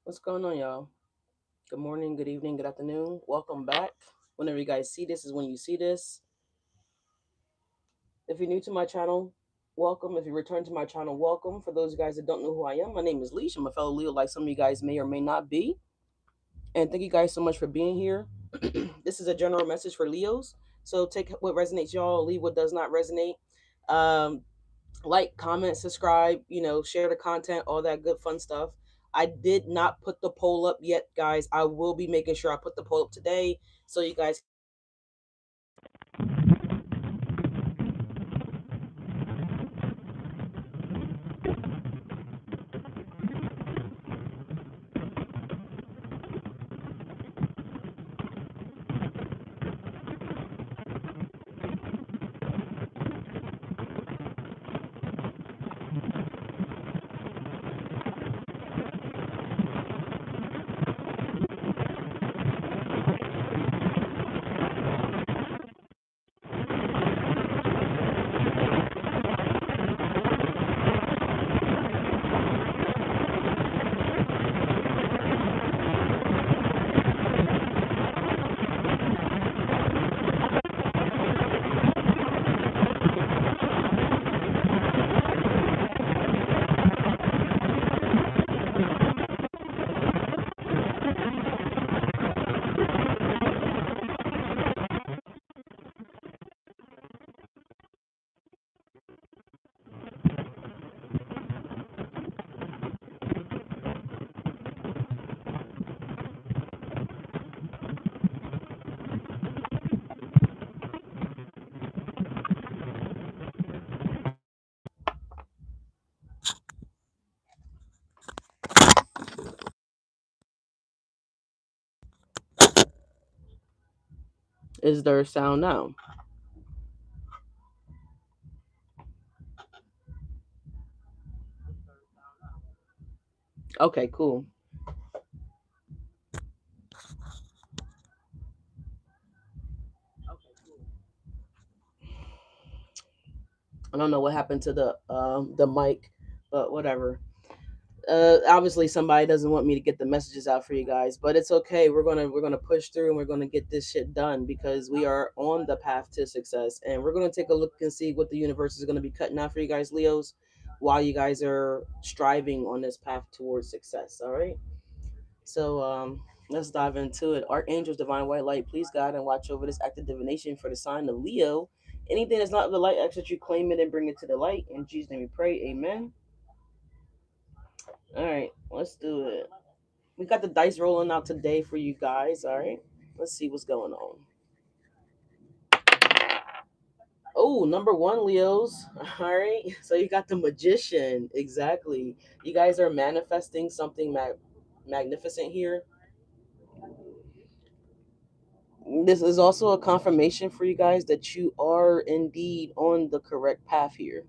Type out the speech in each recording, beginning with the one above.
What's going on, y'all? Good morning, good evening, good afternoon. Welcome back. Whenever you guys see this is when you see this. If you're new to my channel, welcome. If you return to my channel, welcome. For those of you guys that don't know who I am, my name is Leash. I'm a fellow Leo, like some of you guys may or may not be. And thank you guys so much for being here. This is a general message for Leos. So take what resonates, y'all. Leave what does not resonate. Um, like, comment, subscribe, share the content, all that good fun stuff. I did not put the poll up yet, guys. I will be making sure I put the poll up today so you guys. Is there sound now? Okay, cool. I don't know what happened to the mic, but whatever. Obviously somebody doesn't want me to get the messages out for you guys, but it's okay. We're gonna push through and we're gonna get this shit done because we are on the path to success, and we're gonna take a look and see what the universe is gonna be cutting out for you guys, Leos, while you guys are striving on this path towards success. All right. So let's dive into it. Archangels, divine white light, please guide and watch over this act of divination for the sign of Leo. Anything that's not of the light, ask that you claim it and bring it to the light. In Jesus' name we pray. Amen. All right, let's do it. We got the dice rolling out today for you guys. All right, let's see what's going on. Oh, number one, Leos. All right, so you got the magician. Exactly. You guys are manifesting something magnificent here. This is also a confirmation for you guys that you are indeed on the correct path here.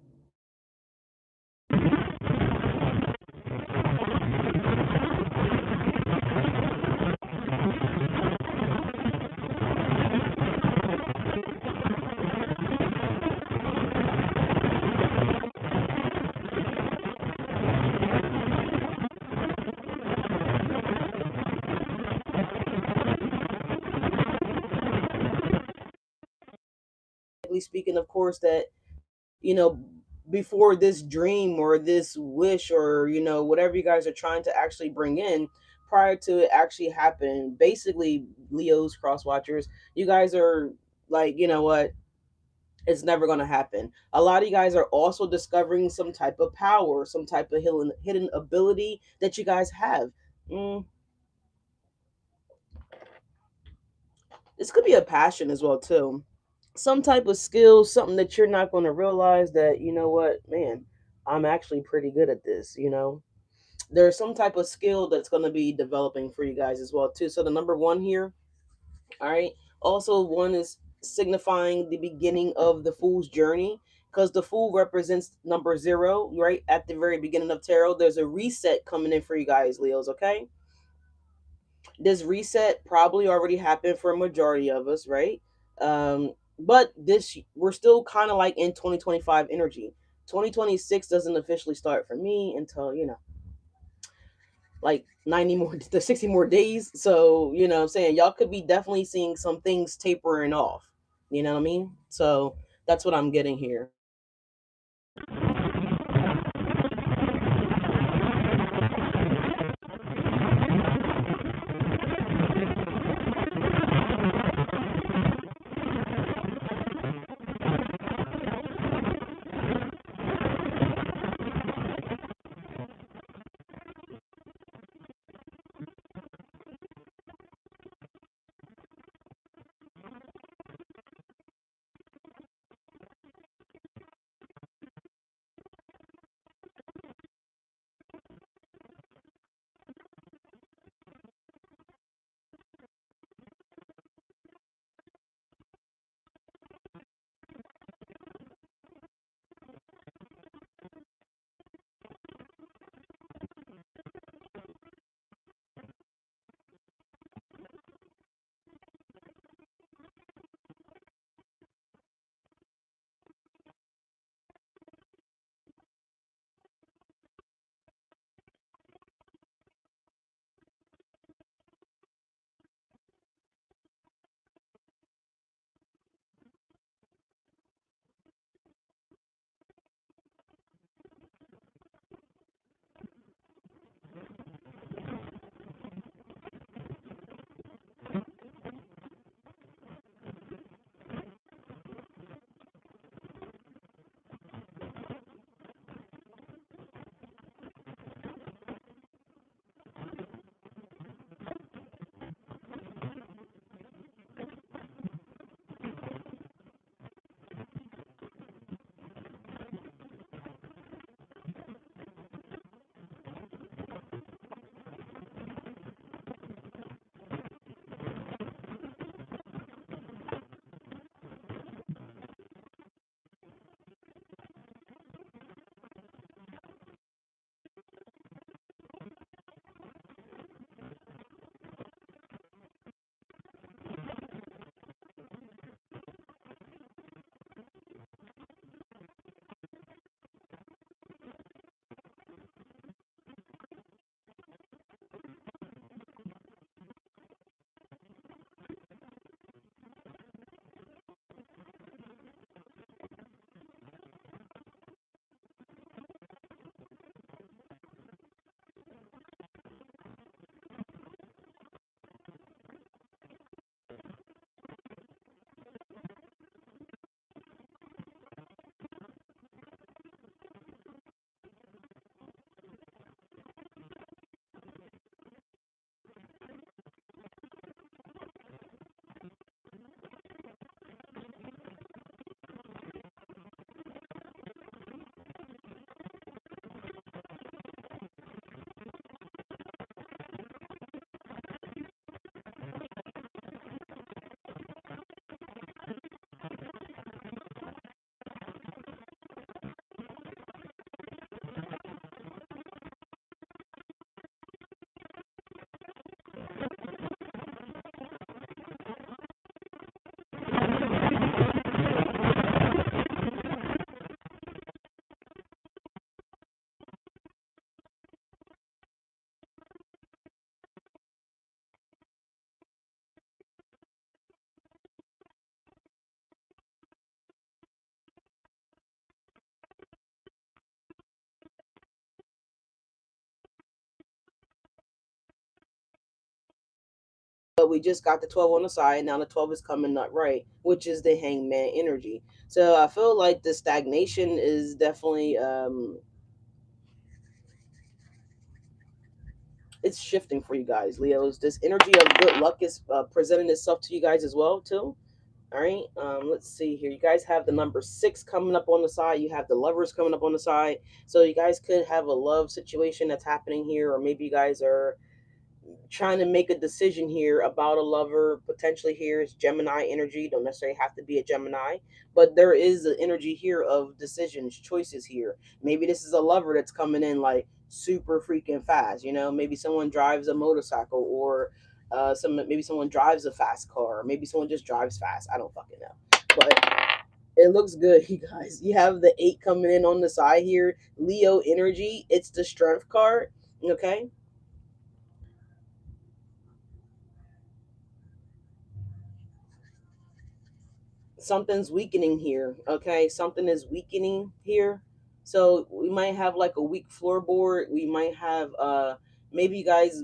Speaking, of course, that you know before this dream or this wish or whatever you guys are trying to actually bring in, prior to it actually happening, basically, Leos, cross watchers, you guys are like, you know what, it's never going to happen. A lot of you guys are also discovering some type of power, some type of hidden ability that you guys have. mm, this could be a passion as well too, some type of skill, something that you're not going to realize that, you know what, man, I'm actually pretty good at this. There's some type of skill that's going to be developing for you guys as well too. So the number one here, all right, also one is signifying the beginning of the fool's journey, because the fool represents number zero, right? At the very beginning of tarot, there's a reset coming in for you guys, Leos. Okay, this reset probably already happened for a majority of us, right? But this, we're still kind of like in 2025 energy. 2026 doesn't officially start for me until. like 90 more, the 60 more days. So, you know what I'm saying? Y'all could be definitely seeing some things tapering off. You know what I mean? So that's what I'm getting here. But we just got the 12 on the side. Now the 12 is coming up right, which is the hangman energy. So I feel like the stagnation is definitely it's shifting for you guys, Leos. This energy of good luck is presenting itself to you guys as well too. All right. Let's see here. You guys have the number 6 coming up on the side. You have the lovers coming up on the side. So you guys could have a love situation that's happening here, or maybe you guys are trying to make a decision here about a lover. Potentially here is Gemini energy. Don't necessarily have to be a Gemini, but there is an energy here of decisions, choices here. Maybe this is a lover that's coming in like super freaking fast. You know, maybe someone drives a motorcycle, or maybe someone drives a fast car, or maybe someone just drives fast. I don't fucking know, but it looks good, you guys. You have the 8 coming in on the side here. Leo energy. It's the strength card. Okay, something's weakening here. Okay, something is weakening here. So we might have like a weak floorboard. We might have maybe you guys,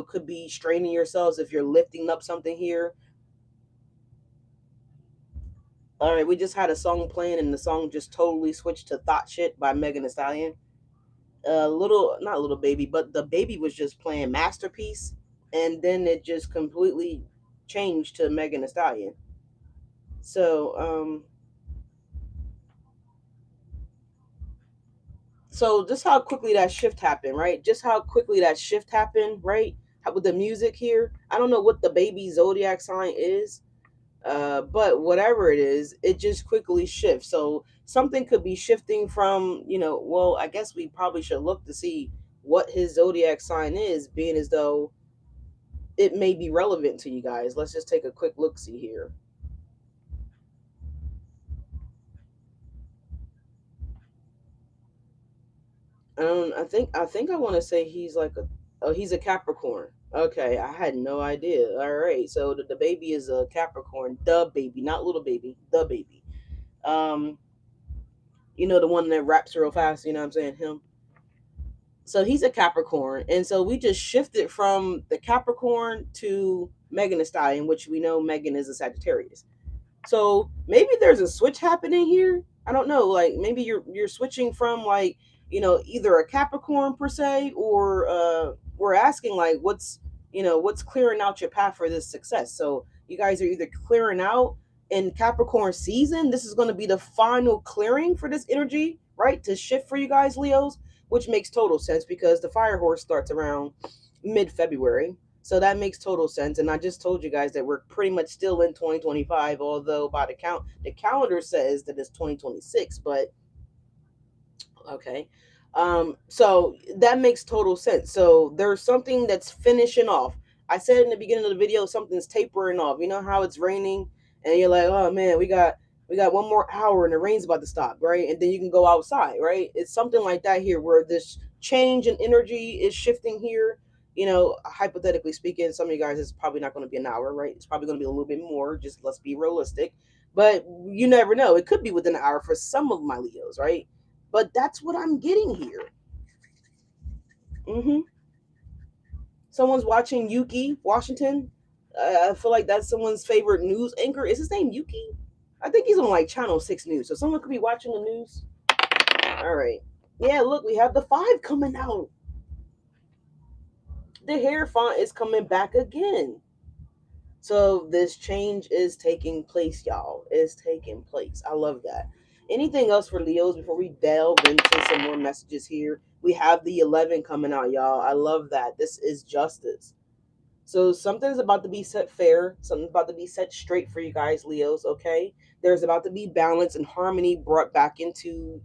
could be straining yourselves if you're lifting up something here. All right, we just had a song playing and the song just totally switched to Thought Shit by Megan Thee Stallion. Little, not Little Baby, but the baby was just playing Masterpiece, and then it just completely changed to Megan Thee Stallion. So so just how quickly that shift happened, right? Just how quickly that shift happened, right? With the music here, I don't know what the baby zodiac sign is, but whatever it is, it just quickly shifts. So something could be shifting from, well, I guess we probably should look to see what his zodiac sign is, being as though it may be relevant to you guys. Let's just take a quick look see here. I think I want to say he's like a oh, he's a Capricorn. Okay, I had no idea. All right, so the baby is a Capricorn, the baby, not little baby, the baby. Um, the one that raps real fast. You know what I'm saying? Him. So he's a Capricorn, and so we just shifted from the Capricorn to Megan Thee Stallion, which we know Megan is a Sagittarius. So maybe there's a switch happening here. I don't know. Like maybe you're switching from like either a Capricorn per se, or we're asking like what's clearing out your path for this success. So you guys are either clearing out in Capricorn season. This is going to be the final clearing for this energy, right? To shift for you guys, Leos, which makes total sense because the fire horse starts around mid February. So that makes total sense. And I just told you guys that we're pretty much still in 2025, although by the calendar says that it's 2026, but okay. So that makes total sense. So there's something that's finishing off. I said in the beginning of the video, something's tapering off. You know how it's raining and you're like, oh man, we got one more hour and the rain's about to stop, right? And then you can go outside, right? It's something like that here where this change in energy is shifting here. Hypothetically speaking, some of you guys, it's probably not going to be an hour, right? It's probably going to be a little bit more. Just let's be realistic. But you never know. It could be within an hour for some of my Leos, right? But that's what I'm getting here. hmm Someone's watching Yuki Washington. I feel like that's someone's favorite news anchor. Is his name Yuki? I think he's on like Channel 6 News. So someone could be watching the news. All right. Yeah, look, we have the five coming out. The hair font is coming back again. So this change is taking place, y'all. It's taking place. I love that. Anything else for Leos before we delve into some more messages here? We have the 11 coming out, y'all. I love that. This is justice. So something's about to be set fair. Something's about to be set straight for you guys, Leos, okay? There's about to be balance and harmony brought back into.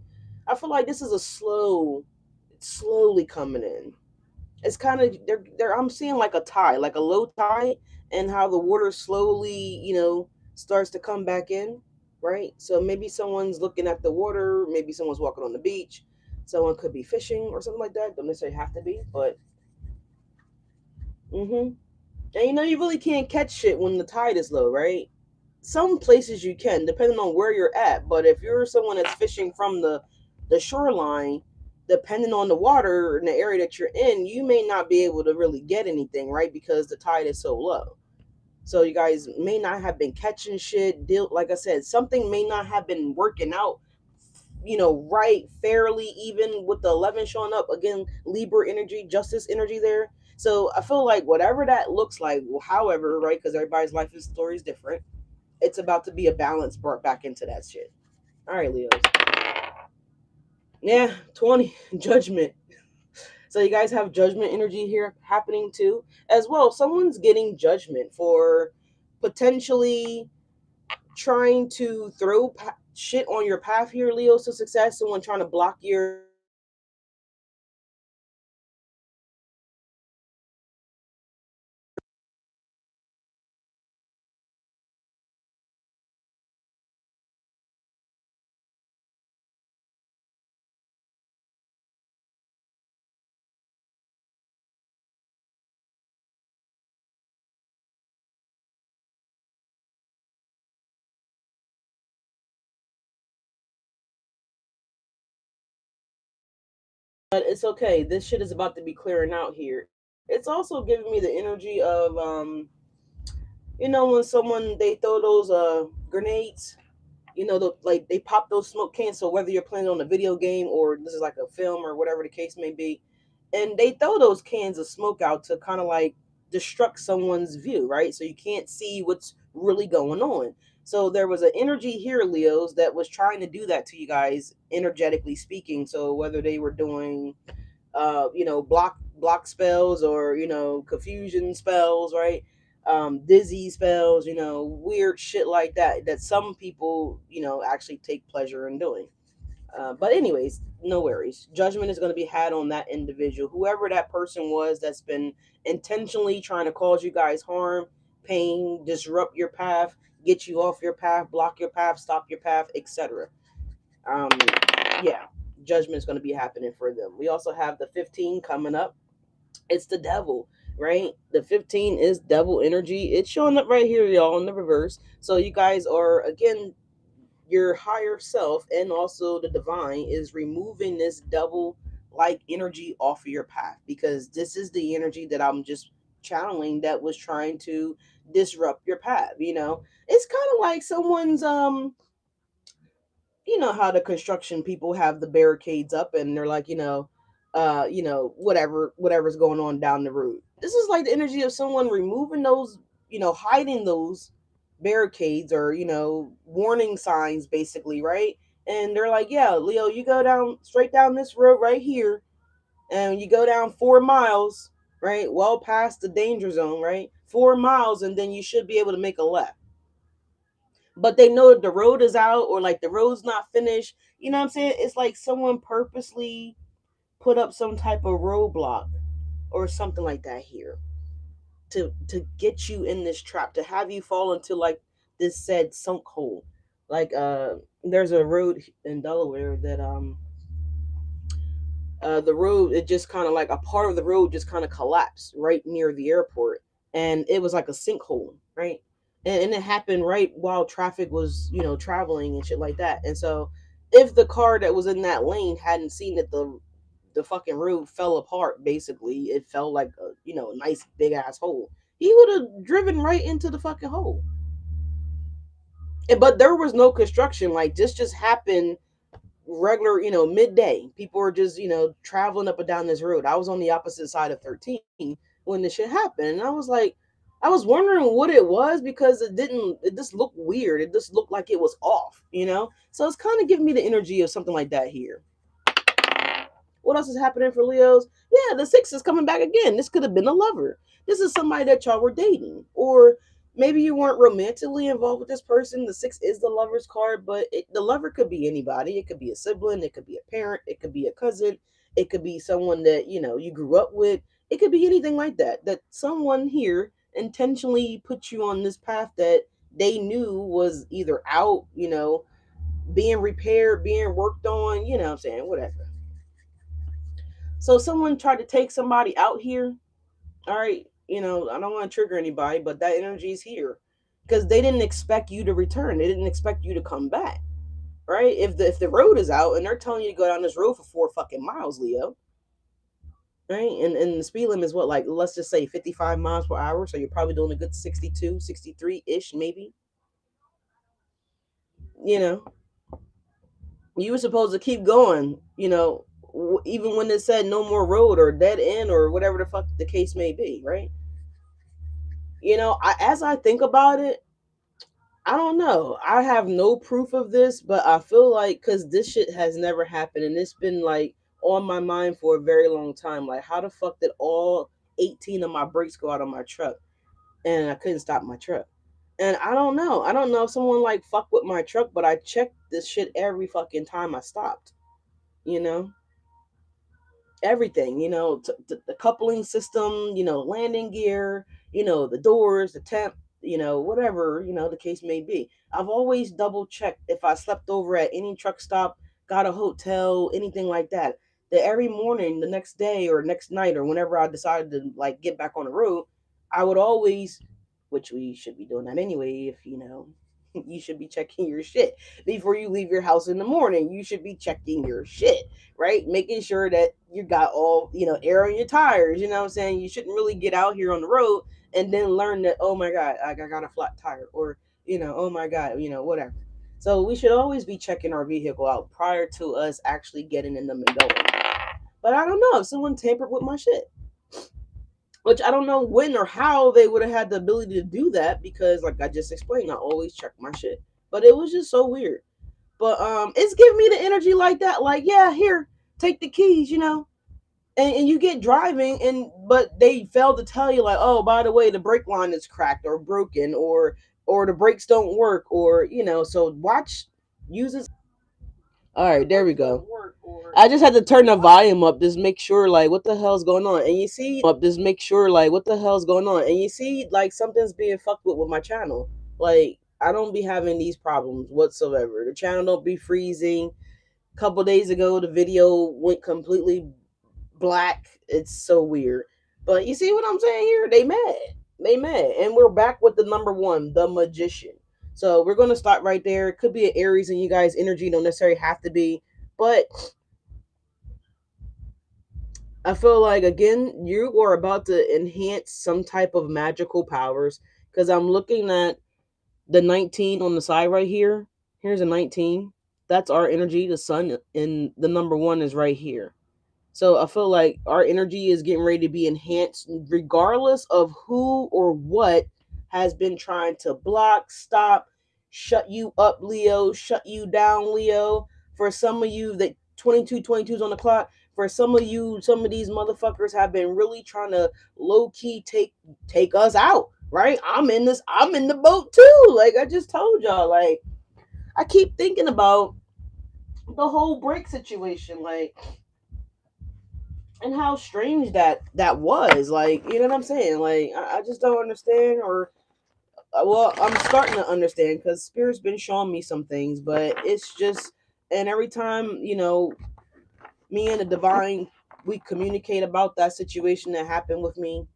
I feel like this is it's slowly coming in. It's kind of they're I'm seeing like a tide, like a low tide, and how the water slowly, starts to come back in, right? So maybe someone's looking at the water, maybe someone's walking on the beach, someone could be fishing or something like that. Don't necessarily have to be, but and you really can't catch shit when the tide is low, right? Some places you can, depending on where you're at. But if you're someone that's fishing from the shoreline, depending on the water in the area that you're in, you may not be able to really get anything, right? Because the tide is so low. So you guys may not have been catching shit. Deal, like I said, something may not have been working out, right, fairly, even with the 11 showing up again. Libra energy, justice energy there. So I feel like whatever that looks like, however, right, because everybody's life story is different, it's about to be a balance brought back into that shit. All right, Leos. Yeah, 20 judgment. So you guys have judgment energy here happening too, as well. Someone's getting judgment for potentially trying to throw shit on your path here, Leos, to success. Someone trying to block your But it's okay. This shit is about to be clearing out here. It's also giving me the energy of when someone they throw those grenades, like they pop those smoke cans. So whether you're playing on a video game or this is like a film or whatever the case may be, and they throw those cans of smoke out to kind of like destruct someone's view, right? So you can't see what's really going on. So there was an energy here, Leos, that was trying to do that to you guys, energetically speaking. So whether they were doing block spells or confusion spells, right? Dizzy spells, weird shit like that some people actually take pleasure in doing. But anyways, no worries. Judgment is going to be had on that individual, whoever that person was that's been intentionally trying to cause you guys harm, pain, disrupt your path, get you off your path, block your path, stop your path, etc. um yeah, judgment is going to be happening for them. We also have the 15 coming up. It's the devil, right? The 15 is devil energy. It's showing up right here, y'all, in the reverse. So you guys are, again, your higher self and also the divine is removing this devil like energy off of your path, because this is the energy that I'm just channeling that was trying to disrupt your path. It's kind of like someone's how the construction people have the barricades up and they're like, whatever's going on down the road. This is like the energy of someone removing those, hiding those barricades or, warning signs basically, right? And they're like, yeah, Leo, you go down straight down this road right here and you go down 4 miles, right? Well past the danger zone, right? 4 miles, and then you should be able to make a left, but they know that the road is out or like the road's not finished. You know what I'm saying? It's like someone purposely put up some type of roadblock or something like that here to get you in this trap, to have you fall into like this said sunk hole. Like there's a road in Delaware that the road, it just kind of like a part of the road just kind of collapsed right near the airport, and it was like a sinkhole, right? And it happened right while traffic was traveling and shit like that. And so if the car that was in that lane hadn't seen that the fucking road fell apart, basically it fell like a nice big ass hole, he would have driven right into the fucking hole. But there was no construction, like this just happened regular, midday. People were just, traveling up and down this road. I was on the opposite side of 13 when this shit happened. And I was like, I was wondering what it was because it just looked weird. It just looked like it was off. So it's kind of giving me the energy of something like that here. What else is happening for Leos? Yeah, the six is coming back again. This could have been a lover. This is somebody that y'all were dating. Or maybe you weren't romantically involved with this person. The six is the lover's card, but the lover could be anybody. It could be a sibling. It could be a parent. It could be a cousin. It could be someone that, you grew up with. It could be anything like that. That someone here intentionally put you on this path that they knew was either out, being repaired, being worked on, what I'm saying, whatever. So someone tried to take somebody out here. All right, I don't want to trigger anybody, but that energy is here because they didn't expect you to return. They didn't expect you to come back, right? If the road is out and they're telling you to go down this road for 4 fucking miles, Leo, right? And the speed limit is what, like, let's just say 55 miles per hour. So you're probably doing a good 62, 63 ish, maybe. You know, you were supposed to keep going. Even when it said no more road or dead end or whatever the fuck the case may be, right? As I think about it, I don't know. I have no proof of this, but I feel like because this shit has never happened and it's been like on my mind for a very long time. Like, how the fuck did all 18 of my brakes go out on my truck and I couldn't stop my truck? And I don't know. I don't know if someone like fucked with my truck, but I checked this shit every fucking time I stopped. You know? Everything, the coupling system, landing gear, the doors, the temp, whatever, the case may be. I've always double checked if I slept over at any truck stop, got a hotel, anything like that. That every morning, the next day or next night or whenever I decided to like get back on the road, I would always, which we should be doing that anyway, if You should be checking your shit before you leave your house in the morning. You should be checking your shit, right? Making sure that you got all, air on your tires. You know what I'm saying? You shouldn't really get out here on the road and then learn that, oh my God, I got a flat tire, or, oh my God, whatever. So we should always be checking our vehicle out prior to us actually getting in them and going. But I don't know if someone tampered with my shit, which I don't know when or how they would have had the ability to do that, because like I just explained, I always check my shit. But it was just so weird. But it's giving me the energy like that, like, yeah, here, take the keys, and you get driving, but they failed to tell you, like, oh, by the way, the brake line is cracked or broken, or the brakes don't work, or so watch, use it. All right, there we go. I just had to turn the volume up, just make sure, like, what the hell's going on. And you see, like, something's being fucked with my channel. Like, I don't be having these problems whatsoever. The channel don't be freezing. A couple days ago, the video went completely black. It's so weird. But you see what I'm saying here? They mad. They mad. And we're back with the number one, the Magician. So we're going to start right there. It could be an Aries and you guys' energy, don't necessarily have to be. But I feel like, again, you are about to enhance some type of magical powers, because I'm looking at the 19 on the side right here. Here's a 19. That's our energy, the sun, and the number one is right here. So I feel like our energy is getting ready to be enhanced regardless of who or what has been trying to block, stop, shut you up, Leo, shut you down, Leo. For some of you, that 22 is on the clock. For some of you, some of these motherfuckers have been really trying to low key take us out, right? I'm in the boat too. Like I just told y'all, like I keep thinking about the whole break situation, like, and how strange that was. Like, you know what I'm saying? Like, I just don't understand, or well, I'm starting to understand, because Spirit's been showing me some things, but it's just, and every time, me and the divine, we communicate about that situation that happened with me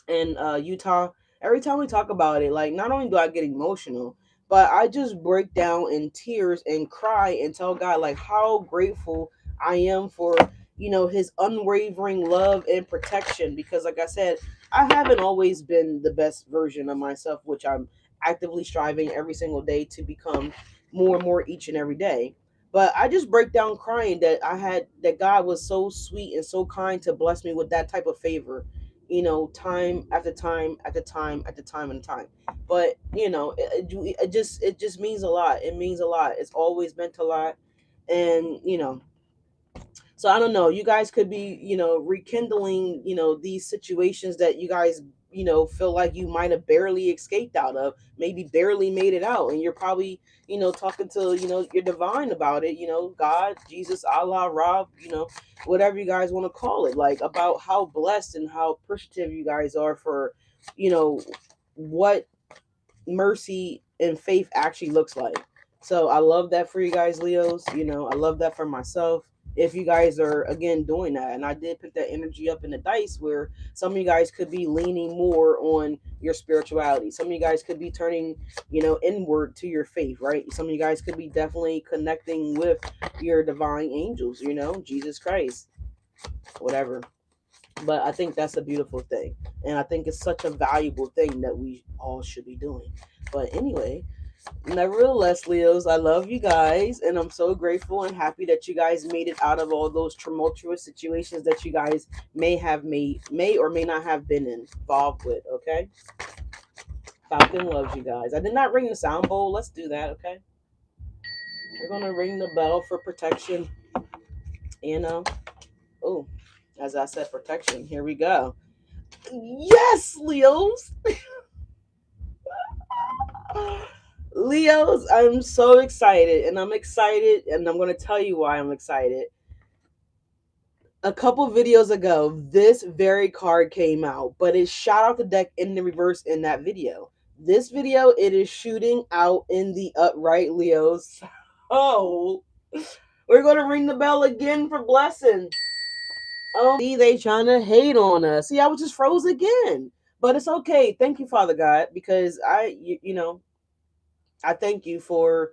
in Utah. Every time we talk about it, like, not only do I get emotional, but I just break down in tears and cry and tell God, like, how grateful I am for, his unwavering love and protection. Because like I said, I haven't always been the best version of myself, which I'm actively striving every single day to become more and more each and every day. But I just break down crying that God was so sweet and so kind to bless me with that type of favor, time after time after time after time and time. But it just means a lot. It means a lot. It's always meant a lot. And so I don't know, you guys could be, rekindling, these situations that you guys, feel like you might have barely escaped out of, maybe barely made it out. And you're probably, talking to, your divine about it, God, Jesus, Allah, Rob, whatever you guys want to call it, like, about how blessed and how appreciative you guys are for, what mercy and faith actually looks like. So I love that for you guys, Leos. I love that for myself. If you guys are, again, doing that, and I did pick that energy up in the dice, where some of you guys could be leaning more on your spirituality. Some of you guys could be turning, inward to your faith, right? Some of you guys could be definitely connecting with your divine angels, Jesus Christ, whatever. But I think that's a beautiful thing. And I think it's such a valuable thing that we all should be doing. But anyway, nevertheless, Leos, I love you guys. And I'm so grateful and happy that you guys made it out of all those tumultuous situations that you guys may or may not have been involved with. Okay? Falcon loves you guys. I did not ring the sound bowl. Let's do that. Okay? We're going to ring the bell for protection. Oh, as I said, protection. Here we go. Yes, Leos. Leos, I'm so excited, and I'm excited, and I'm going to tell you why I'm excited. A couple videos ago, this very card came out, but it shot out the deck in the reverse in that video. This video, it is shooting out in the upright, Leos. Oh, we're going to ring the bell again for blessing. Oh, see, they trying to hate on us. See, I was just froze again. But it's okay. Thank you, Father God, because I thank you for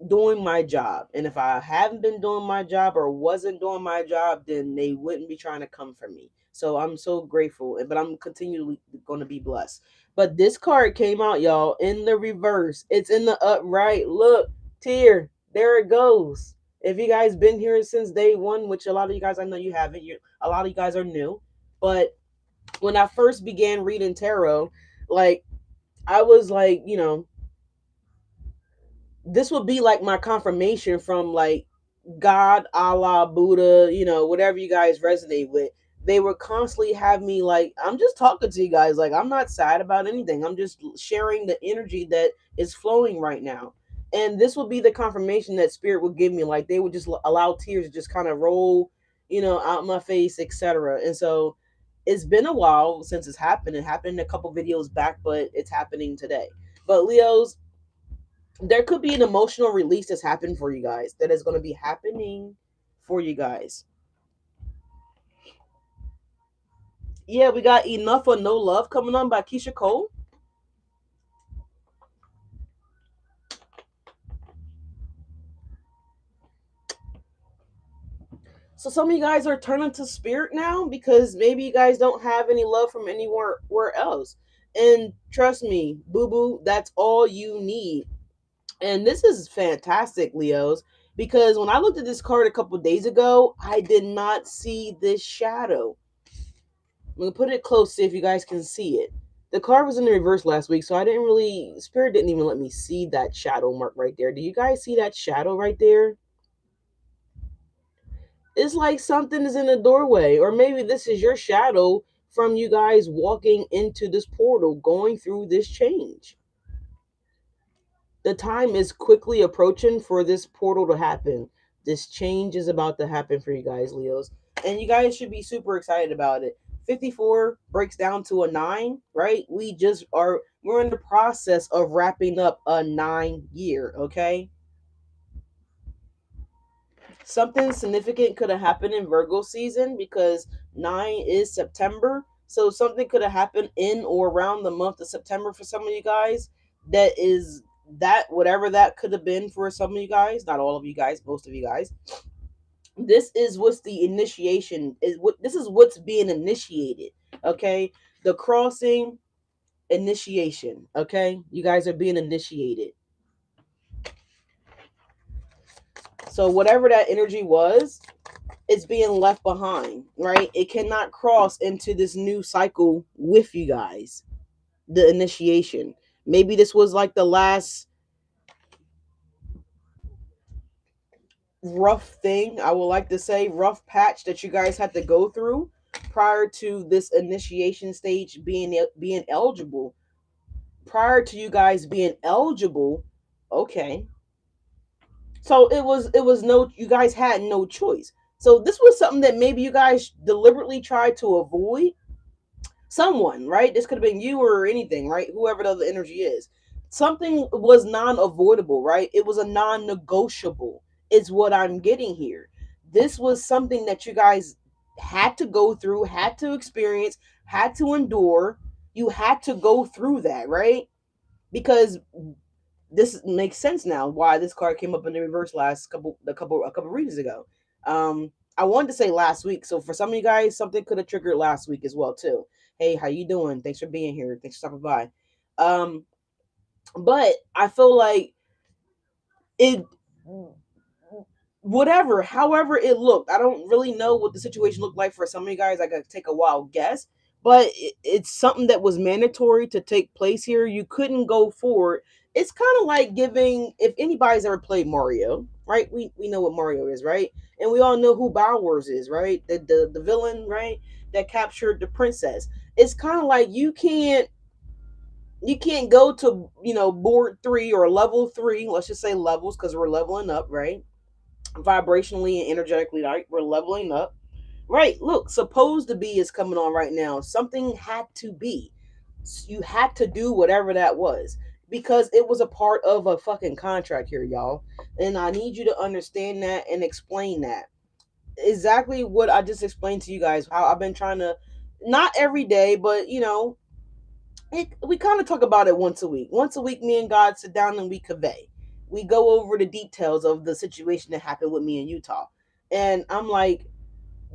doing my job. And if I haven't been doing my job or wasn't doing my job, then they wouldn't be trying to come for me. So I'm so grateful, but I'm continually going to be blessed. But this card came out, y'all, in the reverse. It's in the upright. Look, tear. There it goes. If you guys been here since day one, which a lot of you guys, I know you haven't. A lot of you guys are new. But when I first began reading tarot, like I was like, this would be like my confirmation from like God, Allah, Buddha, whatever you guys resonate with. They would constantly have me like, I'm just talking to you guys. Like, I'm not sad about anything. I'm just sharing the energy that is flowing right now. And this would be the confirmation that spirit would give me. Like, they would just allow tears to just kind of roll, out my face, etc. And so it's been a while since it's happened. It happened a couple videos back, but it's happening today. But Leos, there could be an emotional release that's happened for you guys, that is going to be happening for you guys. Yeah, we got Enough or No Love coming on by Keisha Cole. So some of you guys are turning to spirit now because maybe you guys don't have any love from anywhere else. And trust me, boo boo, that's all you need. And this is fantastic, Leos, because when I looked at this card a couple days ago, I did not see this shadow. I'm gonna put it close, see if you guys can see it. The card was in the reverse last week, so I didn't really, spirit didn't even let me see that shadow mark right there. Do you guys see that shadow right there? It's like something is in the doorway, or maybe this is your shadow from you guys walking into this portal, going through this change. The time is quickly approaching for this portal to happen. This change is about to happen for you guys, Leos. And you guys should be super excited about it. 54 breaks down to a 9, right? We're in the process of wrapping up a 9 year, okay? Something significant could have happened in Virgo season because 9 is September. So something could have happened in or around the month of September for some of you guys. That is that whatever that could have been for some of you guys, not all of you guys, most of you guys. This is what's the initiation is what this is what's being initiated. Okay. The crossing initiation. Okay. You guys are being initiated. So whatever that energy was, it's being left behind, right? It cannot cross into this new cycle with you guys. The initiation. Maybe this was like the last rough thing, I would like to say, rough patch that you guys had to go through prior to this initiation stage being eligible. Prior to you guys being eligible, okay. So it was no, you guys had no choice. So this was something that maybe you guys deliberately tried to avoid. Someone, right? This could have been you or anything, right? Whoever the other energy is. Something was non-avoidable, right? It was a non-negotiable, is what I'm getting here. This was something that you guys had to go through, had to experience, had to endure. You had to go through that, right? Because this makes sense now why this card came up in the reverse a couple readings ago. I wanted to say last week, so for some of you guys, something could have triggered last week as well too. Hey, how you doing? Thanks for being here. Thanks for stopping by. Um, but I feel like it, whatever, however it looked. I don't really know what the situation looked like for some of you guys. I gotta take a wild guess, but it's something that was mandatory to take place here. You couldn't go forward. It's kind of like giving, if anybody's ever played Mario, right? We know what Mario is, right? And we all know who Bowers is, right? The villain, right? That captured the princess. It's kind of like you can't go to board 3 or level 3. Let's just say levels because we're leveling up, right? Vibrationally and energetically, right? We're leveling up. Right, look, supposed to be is coming on right now. Something had to be. You had to do whatever that was because it was a part of a fucking contract here, y'all. And I need you to understand that and explain that. Exactly what I just explained to you guys. How I've been trying to, not every day, but we kind of talk about it once a week. Once a week, me and God sit down and we convey. We go over the details of the situation that happened with me in Utah. And I'm like,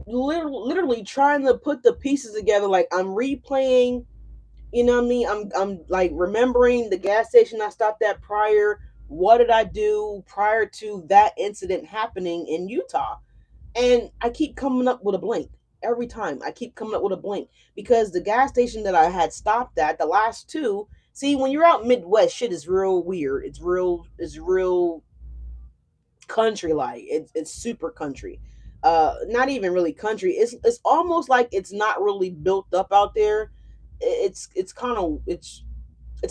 literally trying to put the pieces together. Like, I'm replaying, you know what I mean? I'm like remembering the gas station I stopped at prior. What did I do prior to that incident happening in Utah? And I keep coming up with a blank every time. I keep coming up with a blank because the gas station that I had stopped at, the last two. See, when you're out Midwest, shit is real weird. It's real country like. It's super country. Not even really country. It's almost like it's not really built up out there. It's kind of it's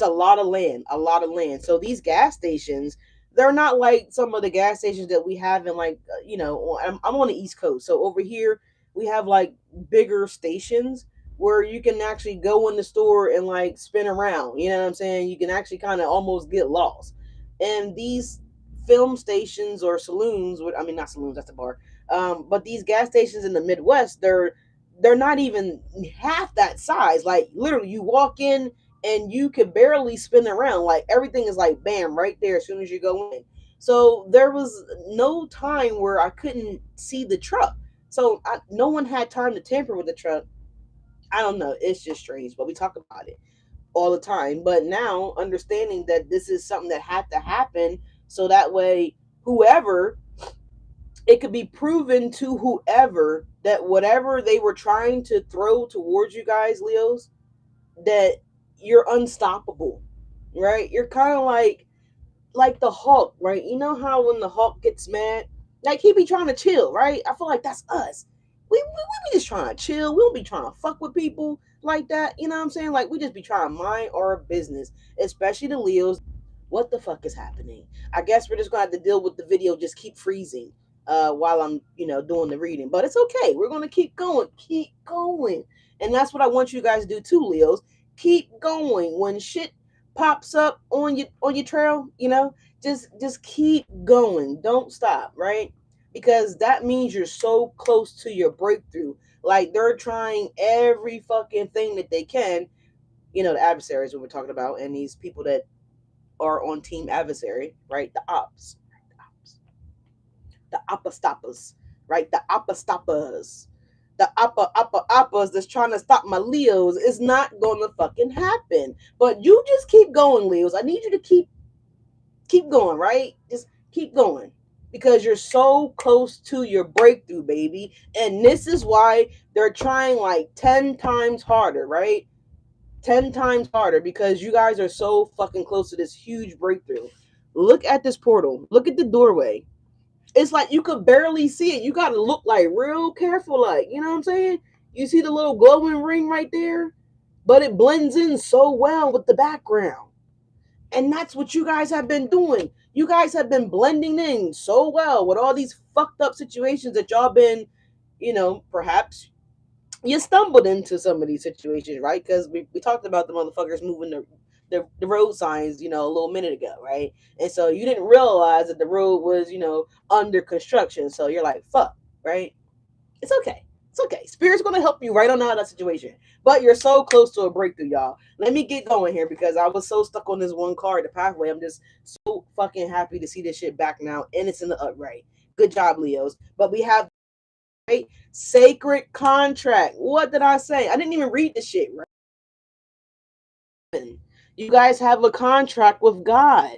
a lot of land, a lot of land. So these gas stations, they're not like some of the gas stations that we have in like I'm on the East Coast. So over here we have like bigger stations where you can actually go in the store and like spin around. You know what I'm saying? You can actually kind of almost get lost. And these film stations or saloons, I mean not saloons, that's a bar. But these gas stations in the Midwest, they're not even half that size. Like literally, you walk in and you could barely spin around. Like everything is like bam right there as soon as you go in. So there was no time where I couldn't see the truck. So no one had time to tamper with the truck. I don't know. It's just strange, but we talk about it all the time. But now understanding that this is something that had to happen, so that way whoever it could be proven to whoever that whatever they were trying to throw towards you guys, Leos, that you're unstoppable, right? You're kind of like the Hulk, right? You know how when the Hulk gets mad, like he be trying to chill, right? I feel like that's us. We be just trying to chill. We don't be trying to fuck with people like that. You know what I'm saying? Like we just be trying to mind our business, especially the Leos. What the fuck is happening? I guess we're just gonna have to deal with the video just keep freezing while I'm doing the reading, but it's okay. We're gonna keep going, and that's what I want you guys to do too, Leos. Keep going when shit pops up on your trail. Just keep going. Don't stop, right? Because that means you're so close to your breakthrough. Like they're trying every fucking thing that they can. The adversaries we we're talking about, and these people that are on team adversary, right? The ops, the apostoppas, right? The apostoppas, the appas that's trying to stop my Leos is not gonna fucking happen. But you just keep going, Leos. I need you to keep going, right? Just keep going. Because you're so close to your breakthrough, baby. And this is why they're trying like 10 times harder, right? 10 times harder because you guys are so fucking close to this huge breakthrough. Look at this portal. Look at the doorway. It's like you could barely see it. You got to look like real careful, like, you know what I'm saying? You see the little glowing ring right there? But it blends in so well with the background. And that's what you guys have been doing. You guys have been blending in so well with all these fucked up situations that y'all been, perhaps you stumbled into some of these situations, right? Because we talked about the motherfuckers moving the road signs, a little minute ago, right? And so you didn't realize that the road was, under construction. So you're like, fuck, right? It's okay. It's okay. Spirit's going to help you right on out of that situation. But you're so close to a breakthrough, y'all. Let me get going here because I was so stuck on this one card, the pathway. I'm just so fucking happy to see this shit back now. And it's in the upright. Good job, Leos. But we have right? Sacred contract. What did I say? I didn't even read the shit, right? You guys have a contract with God.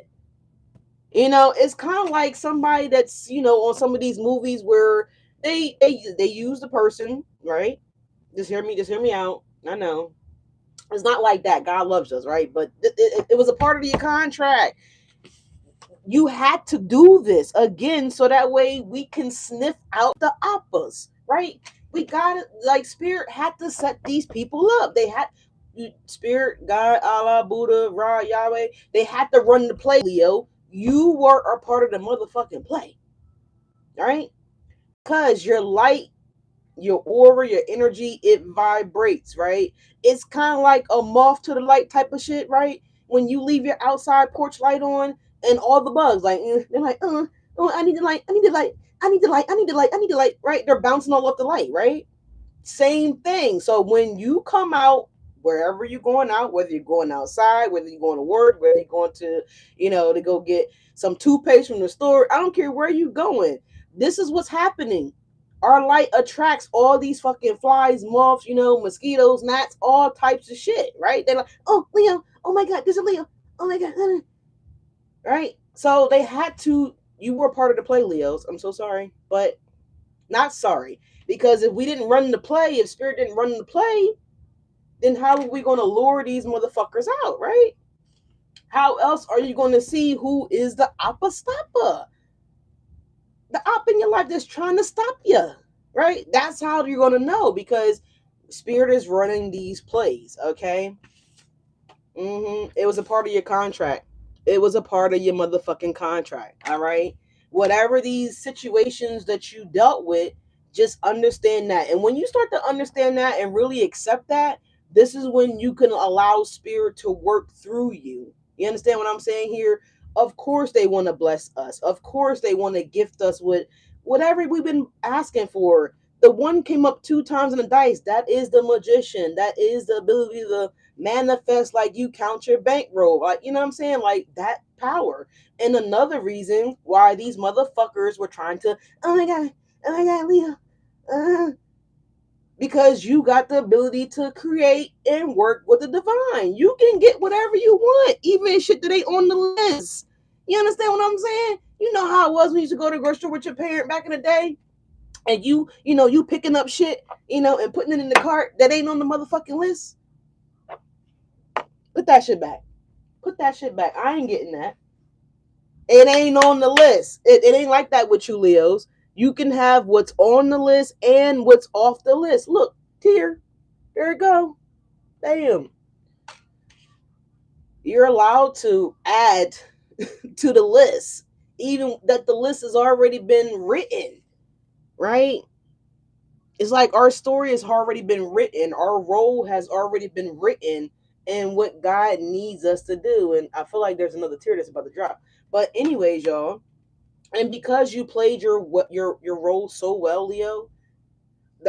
It's kind of like somebody that's, on some of these movies where they use the person, right? Just hear me out. I know. It's not like that. God loves us, right? But it was a part of your contract. You had to do this again so that way we can sniff out the oppas, right? We got it. Like Spirit had to set these people up. They had Spirit, God, Allah, Buddha, Ra, Yahweh. They had to run the play, Leo. You were a part of the motherfucking play, all right? Because your light, your aura, your energy, it vibrates, right? It's kind of like a moth to the light type of shit, right? When you leave your outside porch light on and all the bugs, like, they're like, oh, I need the light, I need the light, I need the light, I need the light, I need the light, right? They're bouncing all off the light, right? Same thing. So when you come out Wherever you're going out, whether you're going outside, whether you're going to work, whether you're going to, to go get some toothpaste from the store. I don't care where you're going. This is what's happening. Our light attracts all these fucking flies, moths, mosquitoes, gnats, all types of shit, right? They're like, oh, Leo, oh my God, there's a Leo. Oh my God. Right? So they had to, you were part of the play, Leos. I'm so sorry, but not sorry. Because if we didn't run the play, if Spirit didn't run the play, then how are we going to lure these motherfuckers out, right? How else are you going to see who is the apostopper? The op in your life that's trying to stop you, right? That's how you're going to know, because Spirit is running these plays, okay? It was a part of your contract. It was a part of your motherfucking contract, all right? Whatever these situations that you dealt with, just understand that. And when you start to understand that and really accept that, this is when you can allow Spirit to work through you. You understand what I'm saying here? Of course they want to bless us. Of course they want to gift us with whatever we've been asking for. The one came up 2 times in the dice. That is the magician. That is the ability to manifest, like you count your bankroll. Like, you know what I'm saying? Like that power. And another reason why these motherfuckers were trying to, oh my God, Leo. Because you got the ability to create and work with the divine. You can get whatever you want, even shit that ain't on the list. You understand what I'm saying? You know how it was when you used to go to the grocery store with your parent back in the day? And you picking up shit, and putting it in the cart that ain't on the motherfucking list. Put that shit back. Put that shit back. I ain't getting that. It ain't on the list. It ain't like that with you, Leos. You can have what's on the list and what's off the list. Look, here. There you go. Bam. You're allowed to add to the list, even that the list has already been written, right? It's like our story has already been written. Our role has already been written, and what God needs us to do. And I feel like there's another tear that's about to drop. But anyways, y'all, and because you played your role so well, Leo,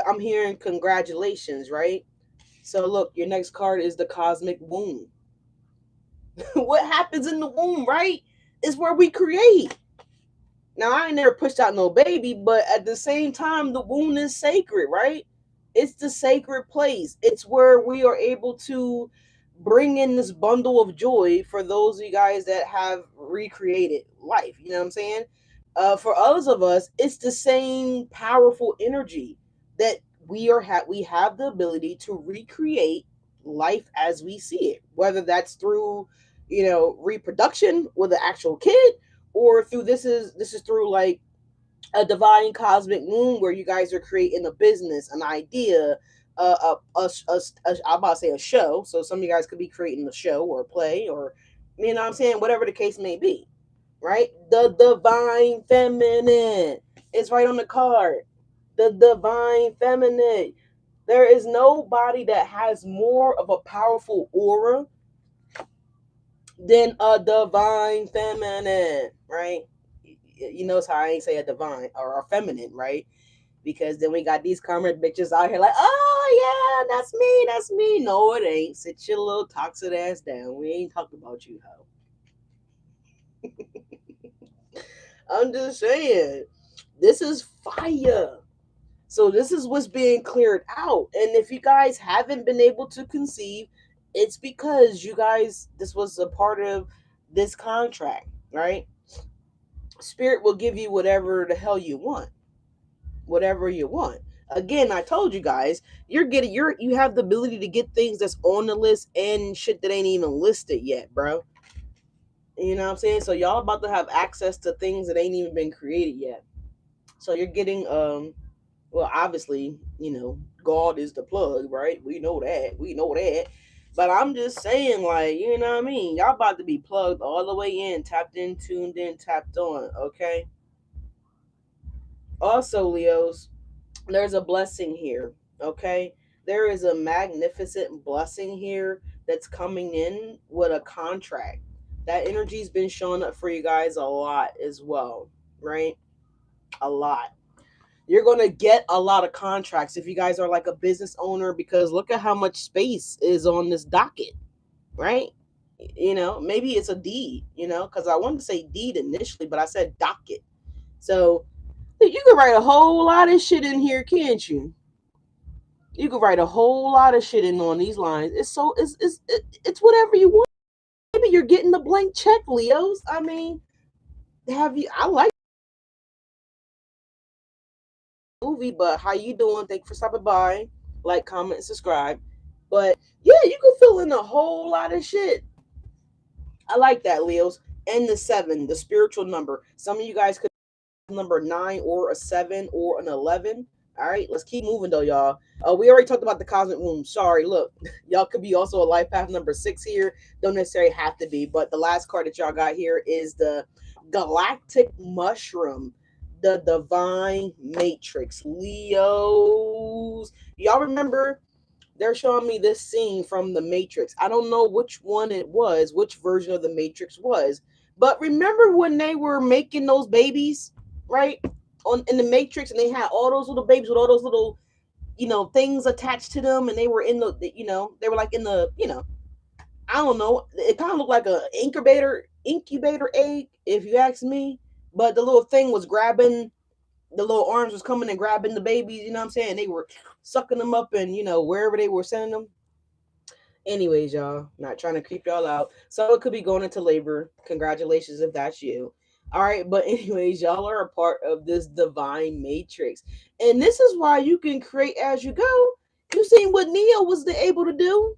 I'm hearing congratulations, right? So look, your next card is the cosmic womb. What happens in the womb, right? Is where we create. Now, I ain't never pushed out no baby, but at the same time, the womb is sacred, right? It's the sacred place. It's where we are able to bring in this bundle of joy for those of you guys that have recreated life. You know what I'm saying? For others of us, it's the same powerful energy that we have the ability to recreate life as we see it, whether that's through reproduction with an actual kid, or through this is through like a divine cosmic womb where you guys are creating a business, an idea, I'm about to say a show. So some of you guys could be creating a show or a play, or you know what I'm saying, whatever the case may be, right? The divine feminine is right on the card. The divine feminine. There is nobody that has more of a powerful aura than a divine feminine, right? You notice how I ain't say a divine or a feminine, right? Because then we got these karma bitches out here like, oh yeah, that's me. No, it ain't. Sit your little toxic ass down. We ain't talking about you, hoe. I'm just saying, this is fire. So this is what's being cleared out. And if you guys haven't been able to conceive, it's because you guys, this was a part of this contract, right? Spirit will give you whatever the hell you want. Whatever you want. Again, I told you guys, you have the ability to get things that's on the list and shit that ain't even listed yet, bro. You know what I'm saying? So y'all about to have access to things that ain't even been created yet. So you're getting well, obviously, God is the plug, right? We know that. We know that. But I'm just saying, like, you know what I mean? Y'all about to be plugged all the way in, tapped in, tuned in, tapped on, okay? Also, Leos, there's a blessing here, okay? There is a magnificent blessing here that's coming in with a contract. That energy's been showing up for you guys a lot as well, right? A lot. You're going to get a lot of contracts if you guys are like a business owner, because look at how much space is on this docket, right? Maybe it's a deed, because I wanted to say deed initially, but I said docket. So you can write a whole lot of shit in here, can't you? You can write a whole lot of shit in on these lines. It's whatever you want. Maybe you're getting the blank check, Leos. I mean, I like the movie, but how you doing? Thank you for stopping by. Like, comment, and subscribe. But yeah, you can fill in a whole lot of shit. I like that, Leos. And the 7, the spiritual number. Some of you guys could number 9 or a 7 or an 11. All right, let's keep moving though, y'all. We already talked about the cosmic womb. Sorry, look, y'all could be also a life path number 6 here. Don't necessarily have to be, but the last card that y'all got here is the galactic mushroom, the divine matrix. Leos, y'all remember they're showing me this scene from the Matrix. I don't know which one it was, which version of the Matrix was, but remember when they were making those babies, right? In the Matrix, and they had all those little babies with all those little, things attached to them, and they were in they were like in the, I don't know. It kind of looked like a incubator egg, if you ask me. But the little thing was grabbing, the little arms was coming and grabbing the babies, you know what I'm saying? They were sucking them up and, wherever they were sending them. Anyways, y'all, not trying to creep y'all out. So it could be going into labor. Congratulations if that's you. All right, but anyways, y'all are a part of this divine matrix. And this is why you can create as you go. You seen what Neo was able to do?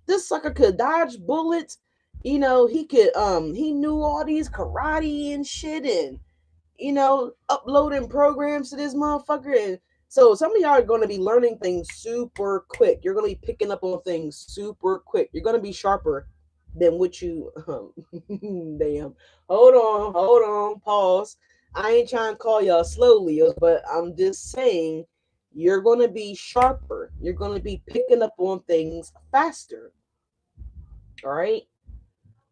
This sucker could dodge bullets. He knew all these karate and shit, and uploading programs to this motherfucker. And so some of y'all are going to be learning things super quick. You're going to be picking up on things super quick. You're going to be sharper than what you, damn. Hold on, pause. I ain't trying to call y'all slow Leos, but I'm just saying you're going to be sharper. You're going to be picking up on things faster. All right.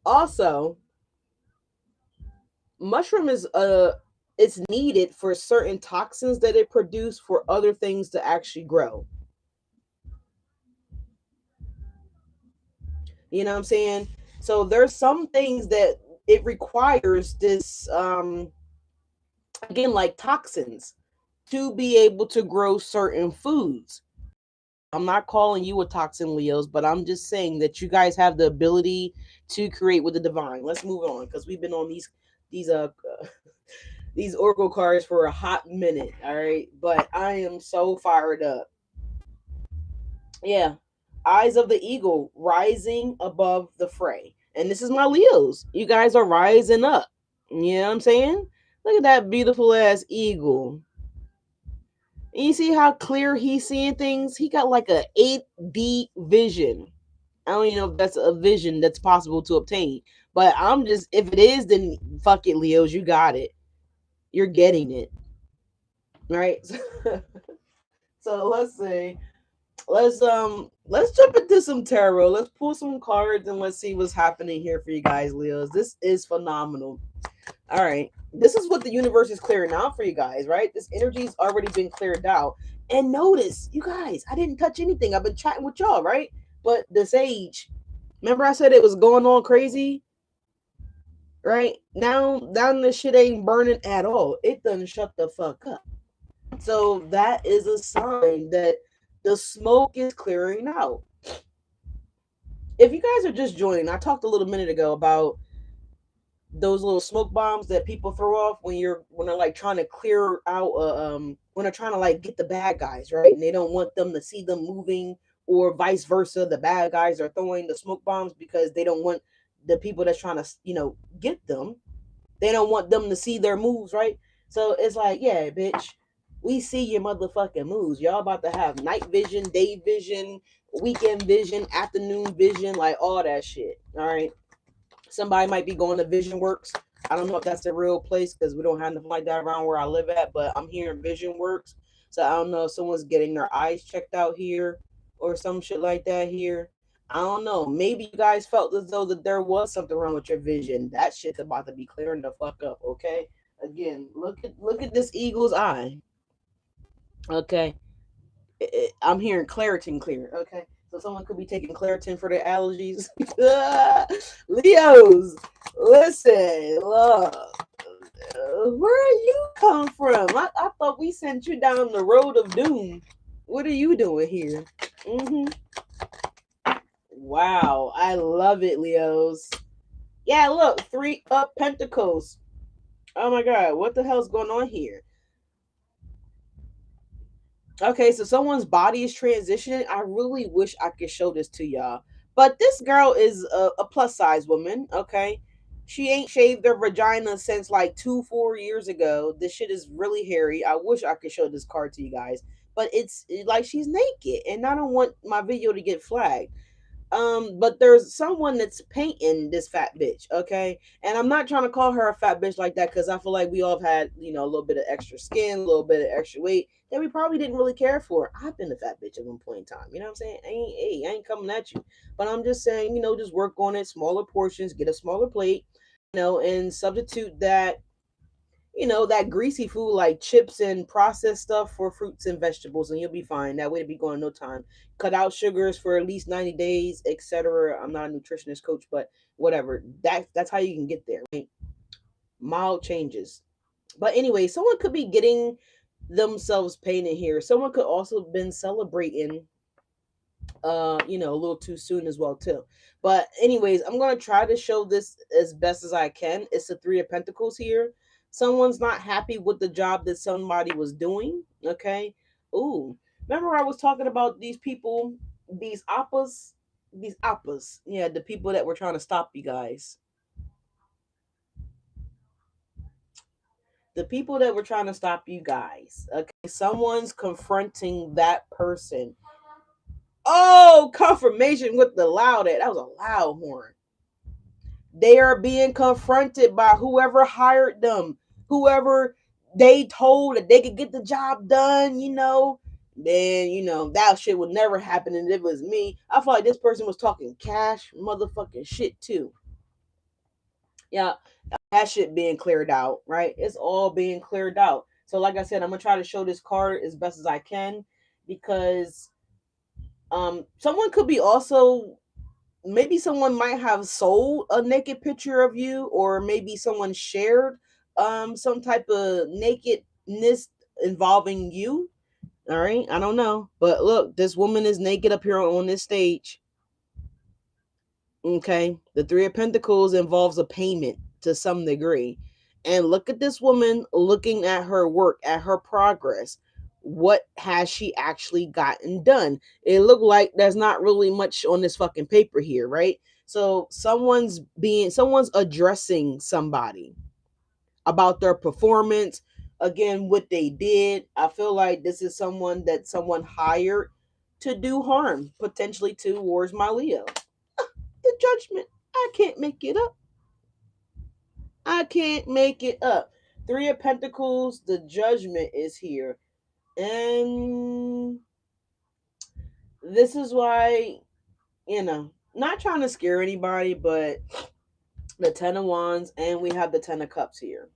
Also, mushroom is it's needed for certain toxins that it produces for other things to actually grow. You know what I'm saying? So there's some things that it requires this again, like toxins, to be able to grow certain foods. I'm not calling you a toxin, Leos, but I'm just saying that you guys have the ability to create with the divine. Let's move on, because we've been on these these oracle cards for a hot minute. All right, but I am so fired up. Yeah, eyes of the eagle rising above the fray, and this is my Leos. You guys are rising up. You know what I'm saying? Look at that beautiful ass eagle. And you see how clear he's seeing things? He got like a 8D vision. I don't even know if that's a vision that's possible to obtain. But if it is, then fuck it, Leos. You got it. You're getting it. Right? So let's see. Let's jump into some tarot. Let's pull some cards and let's see what's happening here for you guys, Leos. This is phenomenal. All right. This is what the universe is clearing out for you guys, right? This energy's already been cleared out. And notice, you guys, I didn't touch anything. I've been chatting with y'all, right? But the sage, remember I said it was going on crazy? Right? Now this shit ain't burning at all. It done shut the fuck up. So that is a sign that the smoke is clearing out. If you guys are just joining, I talked a little minute ago about those little smoke bombs that people throw off when they're like trying to clear out when they're trying to like get the bad guys, right? And they don't want them to see them moving, or vice versa. The bad guys are throwing the smoke bombs because they don't want the people that's trying to, get them. They don't want them to see their moves, right? So it's like, yeah, bitch, we see your motherfucking moves. Y'all about to have night vision, day vision, weekend vision, afternoon vision, like all that shit. All right. Somebody might be going to Vision Works. I don't know if that's a real place because we don't have nothing like that around where I live at, but I'm hearing Vision Works. So I don't know if someone's getting their eyes checked out here or some shit like that here. I don't know. Maybe you guys felt as though that there was something wrong with your vision. That shit's about to be clearing the fuck up, okay? Again, look at this eagle's eye. Okay. I'm hearing Claritin clear. Okay. So someone could be taking Claritin for their allergies. Leos, listen, look. Where you come from? I thought we sent you down the road of doom. What are you doing here? hmm Wow, I love it, Leos. Yeah, look, three up pentacles. Oh my god, what the hell's going on here? Okay, so someone's body is transitioning. I really wish I could show this to y'all. But this girl is a plus size woman, okay? She ain't shaved her vagina since like 4 years ago. This shit is really hairy. I wish I could show this card to you guys. But like she's naked and I don't want my video to get flagged. But there's someone that's painting this fat bitch, okay? And I'm not trying to call her a fat bitch like that because I feel like we all have had, a little bit of extra skin, a little bit of extra weight that we probably didn't really care for. I've been a fat bitch at one point in time. You know what I'm saying? I ain't coming at you. But I'm just saying, just work on it, smaller portions, get a smaller plate, and substitute that that greasy food like chips and processed stuff for fruits and vegetables, and you'll be fine. That way to be going in no time. Cut out sugars for at least 90 days, etc. I'm not a nutritionist coach, but whatever. That's how you can get there. Right? Mild changes. But anyway, someone could be getting themselves painted here. Someone could also been celebrating a little too soon as well too. But anyways, I'm gonna try to show this as best as I can. It's the three of pentacles here. Someone's not happy with the job that somebody was doing. Okay. Ooh, remember I was talking about these people, these appas, yeah, the people that were trying to stop you guys, the people that were trying to stop you guys. Okay, someone's confronting that person. Oh, confirmation with the loud. That was a loud horn. They are being confronted by whoever hired them, whoever they told that they could get the job done, then that shit would never happen. And if it was me, I feel like this person was talking cash motherfucking shit too. Yeah, that shit being cleared out, right? It's all being cleared out. So like I said, I'm gonna try to show this card as best as I can because someone could be also, maybe someone might have sold a naked picture of you, or maybe someone shared some type of nakedness involving you. All right, I don't know, but look, this woman is naked up here on this stage. Okay, the three of pentacles involves a payment to some degree, and look at this woman looking at her work, at her progress. What has she actually gotten done? It looked like there's not really much on this fucking paper here, right? So someone's addressing somebody about their performance, again, what they did. I feel like this is someone hired to do harm potentially towards my Leo. The judgment. I can't make it up. I can't make it up. Three of Pentacles, the judgment is here. And this is why, not trying to scare anybody, but the Ten of Wands, and we have the Ten of Cups here.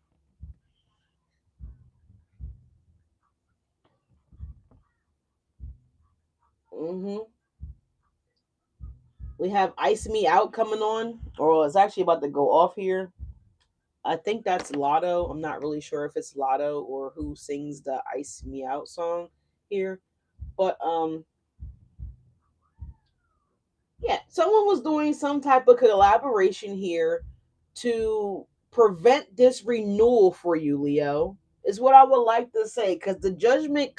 hmm We have Ice Me Out coming on, or it's actually about to go off here. I think that's Lotto. I'm not really sure if it's Lotto or who sings the Ice Me Out song here. But yeah, someone was doing some type of collaboration here to prevent this renewal for you, Leo. Is what I would like to say, because the judgment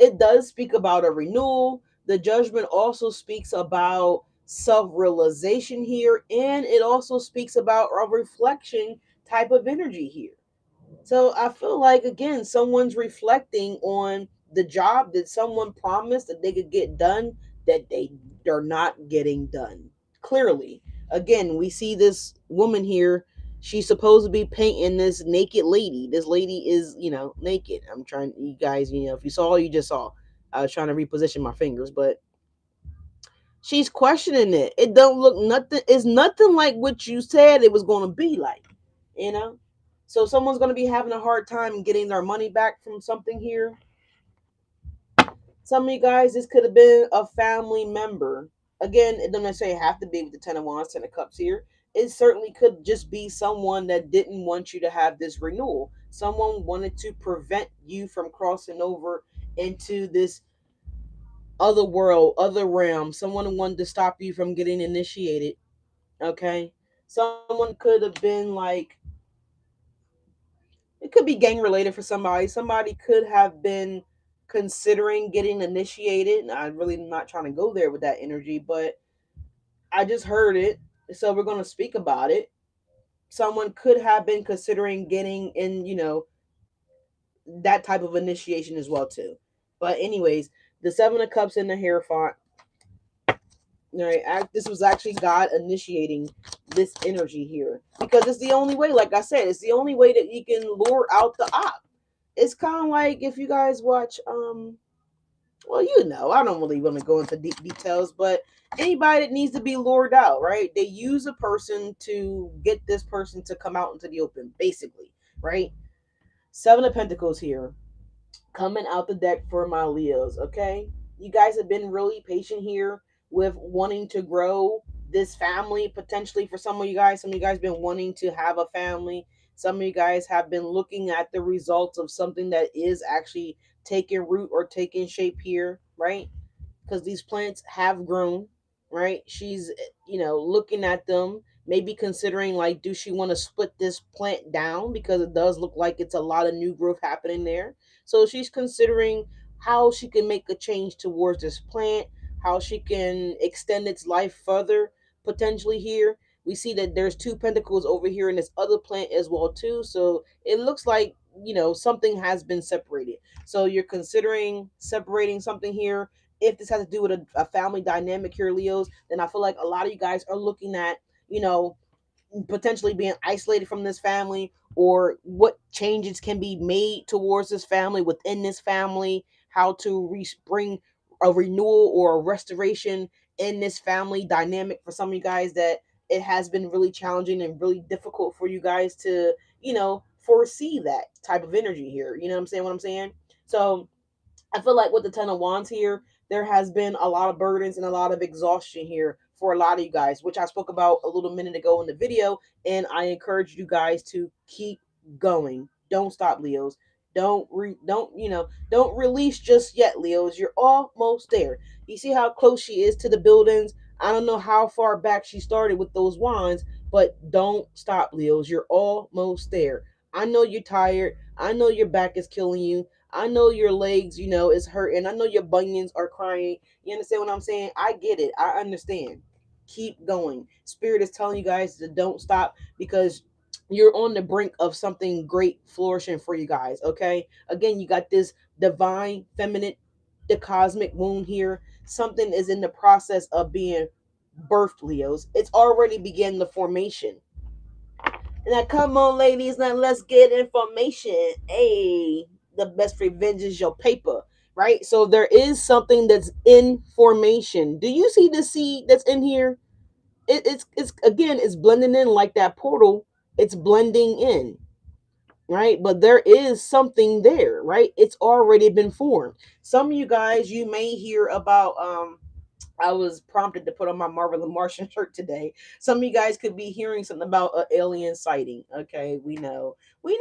it does speak about a renewal. The judgment also speaks about self-realization here, and it also speaks about a reflection type of energy here. So I feel like, again, someone's reflecting on the job that someone promised that they could get done, that they're not getting done. Clearly, again, we see this woman here. She's supposed to be painting this naked lady. This lady is, naked. I'm trying, you guys, if you saw, you just saw. I was trying to reposition my fingers, but she's questioning it. It don't look nothing. It's nothing like what you said it was going to be like, you know. So someone's going to be having a hard time getting their money back from something here. Some of you guys, this could have been a family member. Again, it doesn't necessarily have to be with the Ten of Wands, Ten of Cups here. It certainly could just be someone that didn't want you to have this renewal. Someone wanted to prevent you from crossing over into this other world, other realm. Someone wanted to stop you from getting initiated. Okay? Someone could have been like, it could be gang related for somebody. Somebody could have been considering getting initiated. I'm really not trying to go there with that energy, but I just heard it. So we're going to speak about it. Someone could have been considering getting in, that type of initiation as well too. But anyways, the 7 of Cups in the Hierophant. All right, this was actually God initiating this energy here because it's the only way. Like I said, it's the only way that he can lure out the op. It's kind of like if you guys watch, well, I don't really want to go into deep details, but anybody that needs to be lured out, right? They use a person to get this person to come out into the open, basically, right? 7 of Pentacles here coming out the deck for my Leos, okay? You guys have been really patient here with wanting to grow this family potentially for some of you guys. Some of you guys been wanting to have a family. Some of you guys have been looking at the results of something that is actually taking root or taking shape here, right? Because these plants have grown, right? She's, looking at them, maybe considering like, do she want to split this plant down because it does look like it's a lot of new growth happening there. So she's considering how she can make a change towards this plant, how she can extend its life further potentially here. We see that there's 2 pentacles over here in this other plant as well too. So it looks like, something has been separated. So you're considering separating something here. If this has to do with a family dynamic here, Leos, then I feel like a lot of you guys are looking at, you know, potentially being isolated from this family, or what changes can be made towards this family, within this family, how to bring a renewal or a restoration in this family dynamic. For some of you guys, that it has been really challenging and really difficult for you guys to, foresee that type of energy here. You know what I'm saying? What I'm saying? So I feel like with the Ten of Wands here, there has been a lot of burdens and a lot of exhaustion here for a lot of you guys, which I spoke about a little minute ago in the video. And I encourage you guys to keep going. Don't stop, Leos. Don't release just yet, Leos. You're almost there. You see how close she is to the buildings. I don't know how far back she started with those wands, but don't stop, Leos. You're almost there. I know you're tired. I know your back is killing you. I know your legs, is hurting. I know your bunions are crying. You understand what I'm saying? I get it. I understand. Keep going. Spirit is telling you guys to don't stop, because you're on the brink of something great flourishing for you guys. Okay. Again, you got this divine feminine, the cosmic wound here. Something is in the process of being birthed, Leos. It's already began the formation. Now, come on, ladies. Now, let's get information. Hey, the best revenge is your paper, right? So, there is something that's in formation. Do you see the seed that's in here? It's again, it's blending in like that portal. It's blending in, right? But there is something there, right? It's already been formed. Some of you guys, you may hear about, I was prompted to put on my Marvel the Martian shirt today. Some of you guys could be hearing something about an alien sighting. Okay, we know. We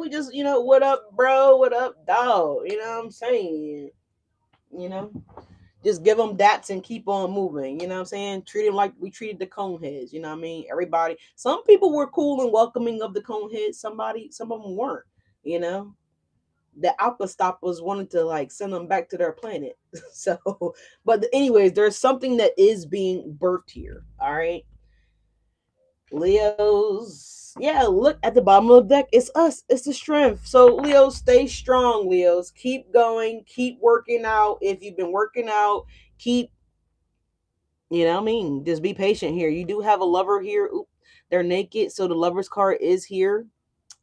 just, what up, bro? What up, dog? You know what I'm saying? You know, just give them dats and keep on moving. You know what I'm saying? Treat them like we treated the cone heads. You know what I mean? Everybody, some people were cool and welcoming of the cone heads. Some of them weren't. You know, the Alpha stoppers wanted to like send them back to their planet. So, but anyways, there's something that is being birthed here. All right, Leos. Yeah, look at the bottom of the deck. It's us. It's the strength. So, Leos, stay strong. Leos, keep going. Keep working out. If you've been working out, keep. You know what I mean? Just be patient here. You do have a lover here. Oop, they're naked, so the lover's card is here.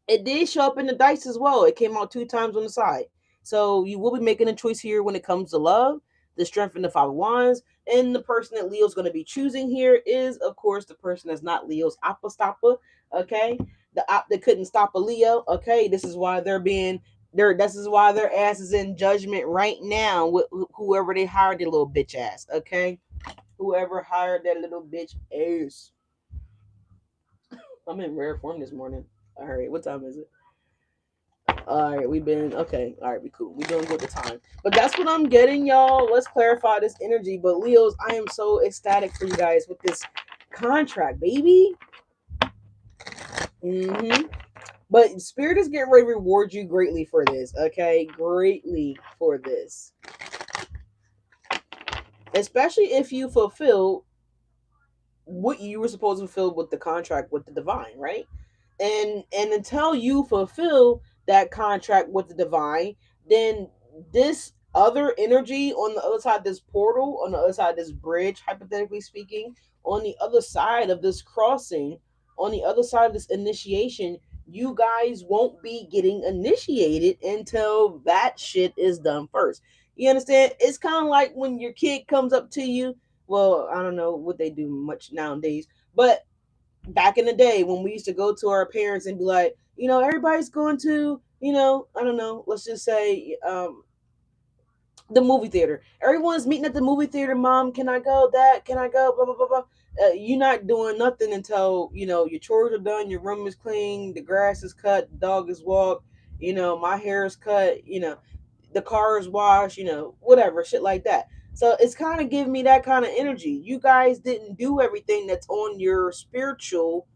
It did show up in the dice as well. It came out 2 times on the side. So you will be making a choice here when it comes to love, the strength in the Five of Wands. And the person that Leo's going to be choosing here is, of course, the person that's not Leo's apostopper. Okay. The op that couldn't stop a Leo. Okay. This is why they're being This is why their ass is in judgment right now with whoever they hired their little bitch ass. Okay, whoever hired that little bitch ass. I'm in rare form this morning. All right, what time is it? All right, we've been okay. All right, we cool. We doing good with the time, but that's what I'm getting, y'all. Let's clarify this energy. But Leos, I am so ecstatic for you guys with this contract, baby. But Spirit is getting ready to reward you greatly for this. Okay, greatly for this, especially if you fulfill what you were supposed to fulfill with the contract with the divine, right? And until you fulfill that contract with the divine, then this other energy on the other side of this portal, on the other side of this bridge, hypothetically speaking, on the other side of this crossing, on the other side of this initiation, you guys won't be getting initiated until that shit is done first. You understand? It's kind of like when your kid comes up to you. Well, I don't know what they do much nowadays, but back in the day when we used to go to our parents and be like, everybody's going to, I don't know, let's just say the movie theater. Everyone's meeting at the movie theater. Mom, can I go? Dad, can I go? Blah blah blah blah. You're not doing nothing until your chores are done, your room is clean, the grass is cut, the dog is walked, my hair is cut, the car is washed, whatever shit like that. So it's kind of giving me that kind of energy. You guys didn't do everything that's on your spiritual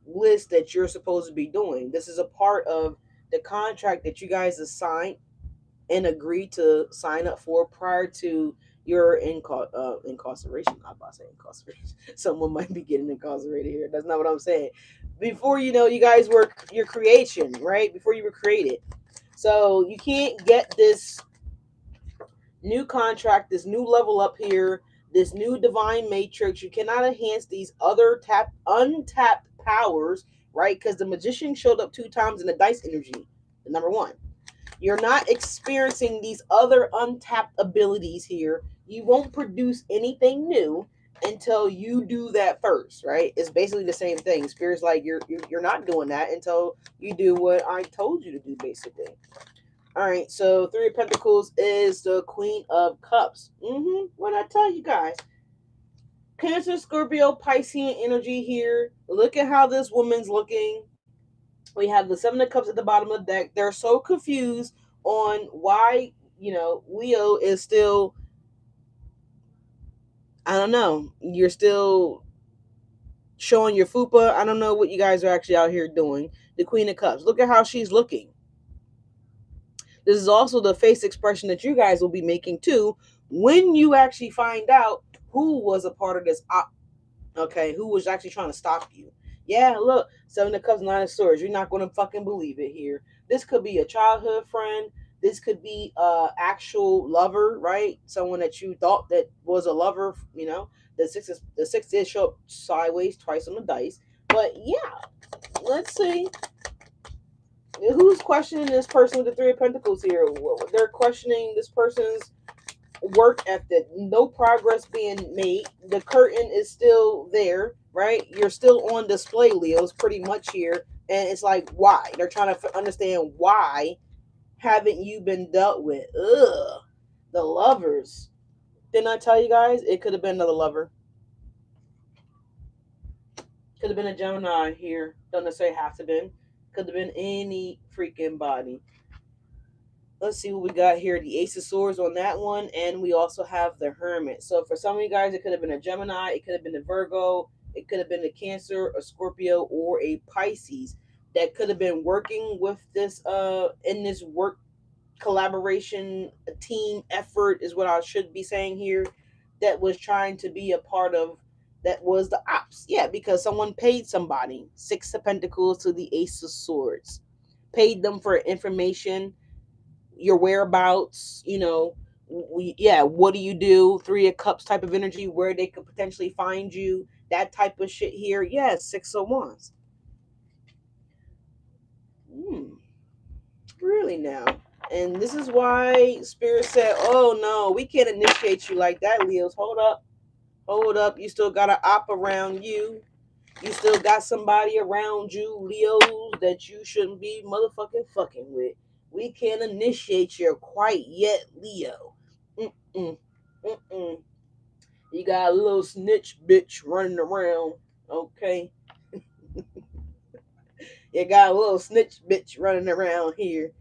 list that you're supposed to be doing. This is a part of the contract that you guys assigned and agreed to sign up for prior to your incarceration. I'm about to say incarceration. Someone might be getting incarcerated here. That's not what I'm saying. Before you guys were your creation, right? Before you were created. So you can't get this new contract, this new level up here, this new divine matrix. You cannot enhance these other untapped powers, right? Because the magician showed up 2 times in the dice energy. Number one, you're not experiencing these other untapped abilities here. You won't produce anything new until you do that first, right? It's basically the same thing. Spirit's like you're not doing that until you do what I told you to do, basically. All right, so Three of Pentacles is the Queen of Cups. What did I tell you guys? Cancer, Scorpio, Piscean energy here. Look at how this woman's looking. We have the Seven of Cups at the bottom of the deck. They're so confused on why, Leo is still, I don't know, you're still showing your fupa. I don't know what you guys are actually out here doing. The Queen of Cups. Look at how she's looking. This is also the face expression that you guys will be making too when you actually find out who was a part of this okay, who was actually trying to stop you. Yeah, look, Seven of Cups, Nine of Swords. You're not going to fucking believe it here. This could be a childhood friend. This could be a actual lover, right? Someone that you thought that was a lover. The six did show up sideways twice on the dice. But yeah, let's see. Who's questioning this person with the Three of Pentacles here? They're questioning this person's work ethic. No progress being made. The curtain is still there, right? You're still on display, Leos, pretty much here. And it's like, why? They're trying to understand why haven't you been dealt with? Ugh. The Lovers. Didn't I tell you guys? It could have been another lover. Could have been a Gemini here. Don't necessarily have to been. Could have been any freaking body. Let's see what we got here. The Ace of Swords on that one. And we also have the Hermit. So for some of you guys, it could have been a Gemini. It could have been a Virgo. It could have been a Cancer, a Scorpio, or a Pisces that could have been working with this in this work collaboration team effort is what I should be saying here, that was trying to be a part of that was the ops. Yeah, because someone paid somebody. Six of Pentacles to the Ace of Swords. Paid them for information, your whereabouts, what do you do? Three of Cups type of energy, where they could potentially find you, that type of shit here. Yes, Six of Wands. Really now. And this is why Spirit said, oh no, we can't initiate you like that, Leos. Hold up. You still got an op around you. You still got somebody around you, Leos, that you shouldn't be motherfucking fucking with. We can't initiate you quite yet, Leo. Mm-mm. Mm-mm. You got a little snitch bitch running around, okay? You got a little snitch bitch running around here,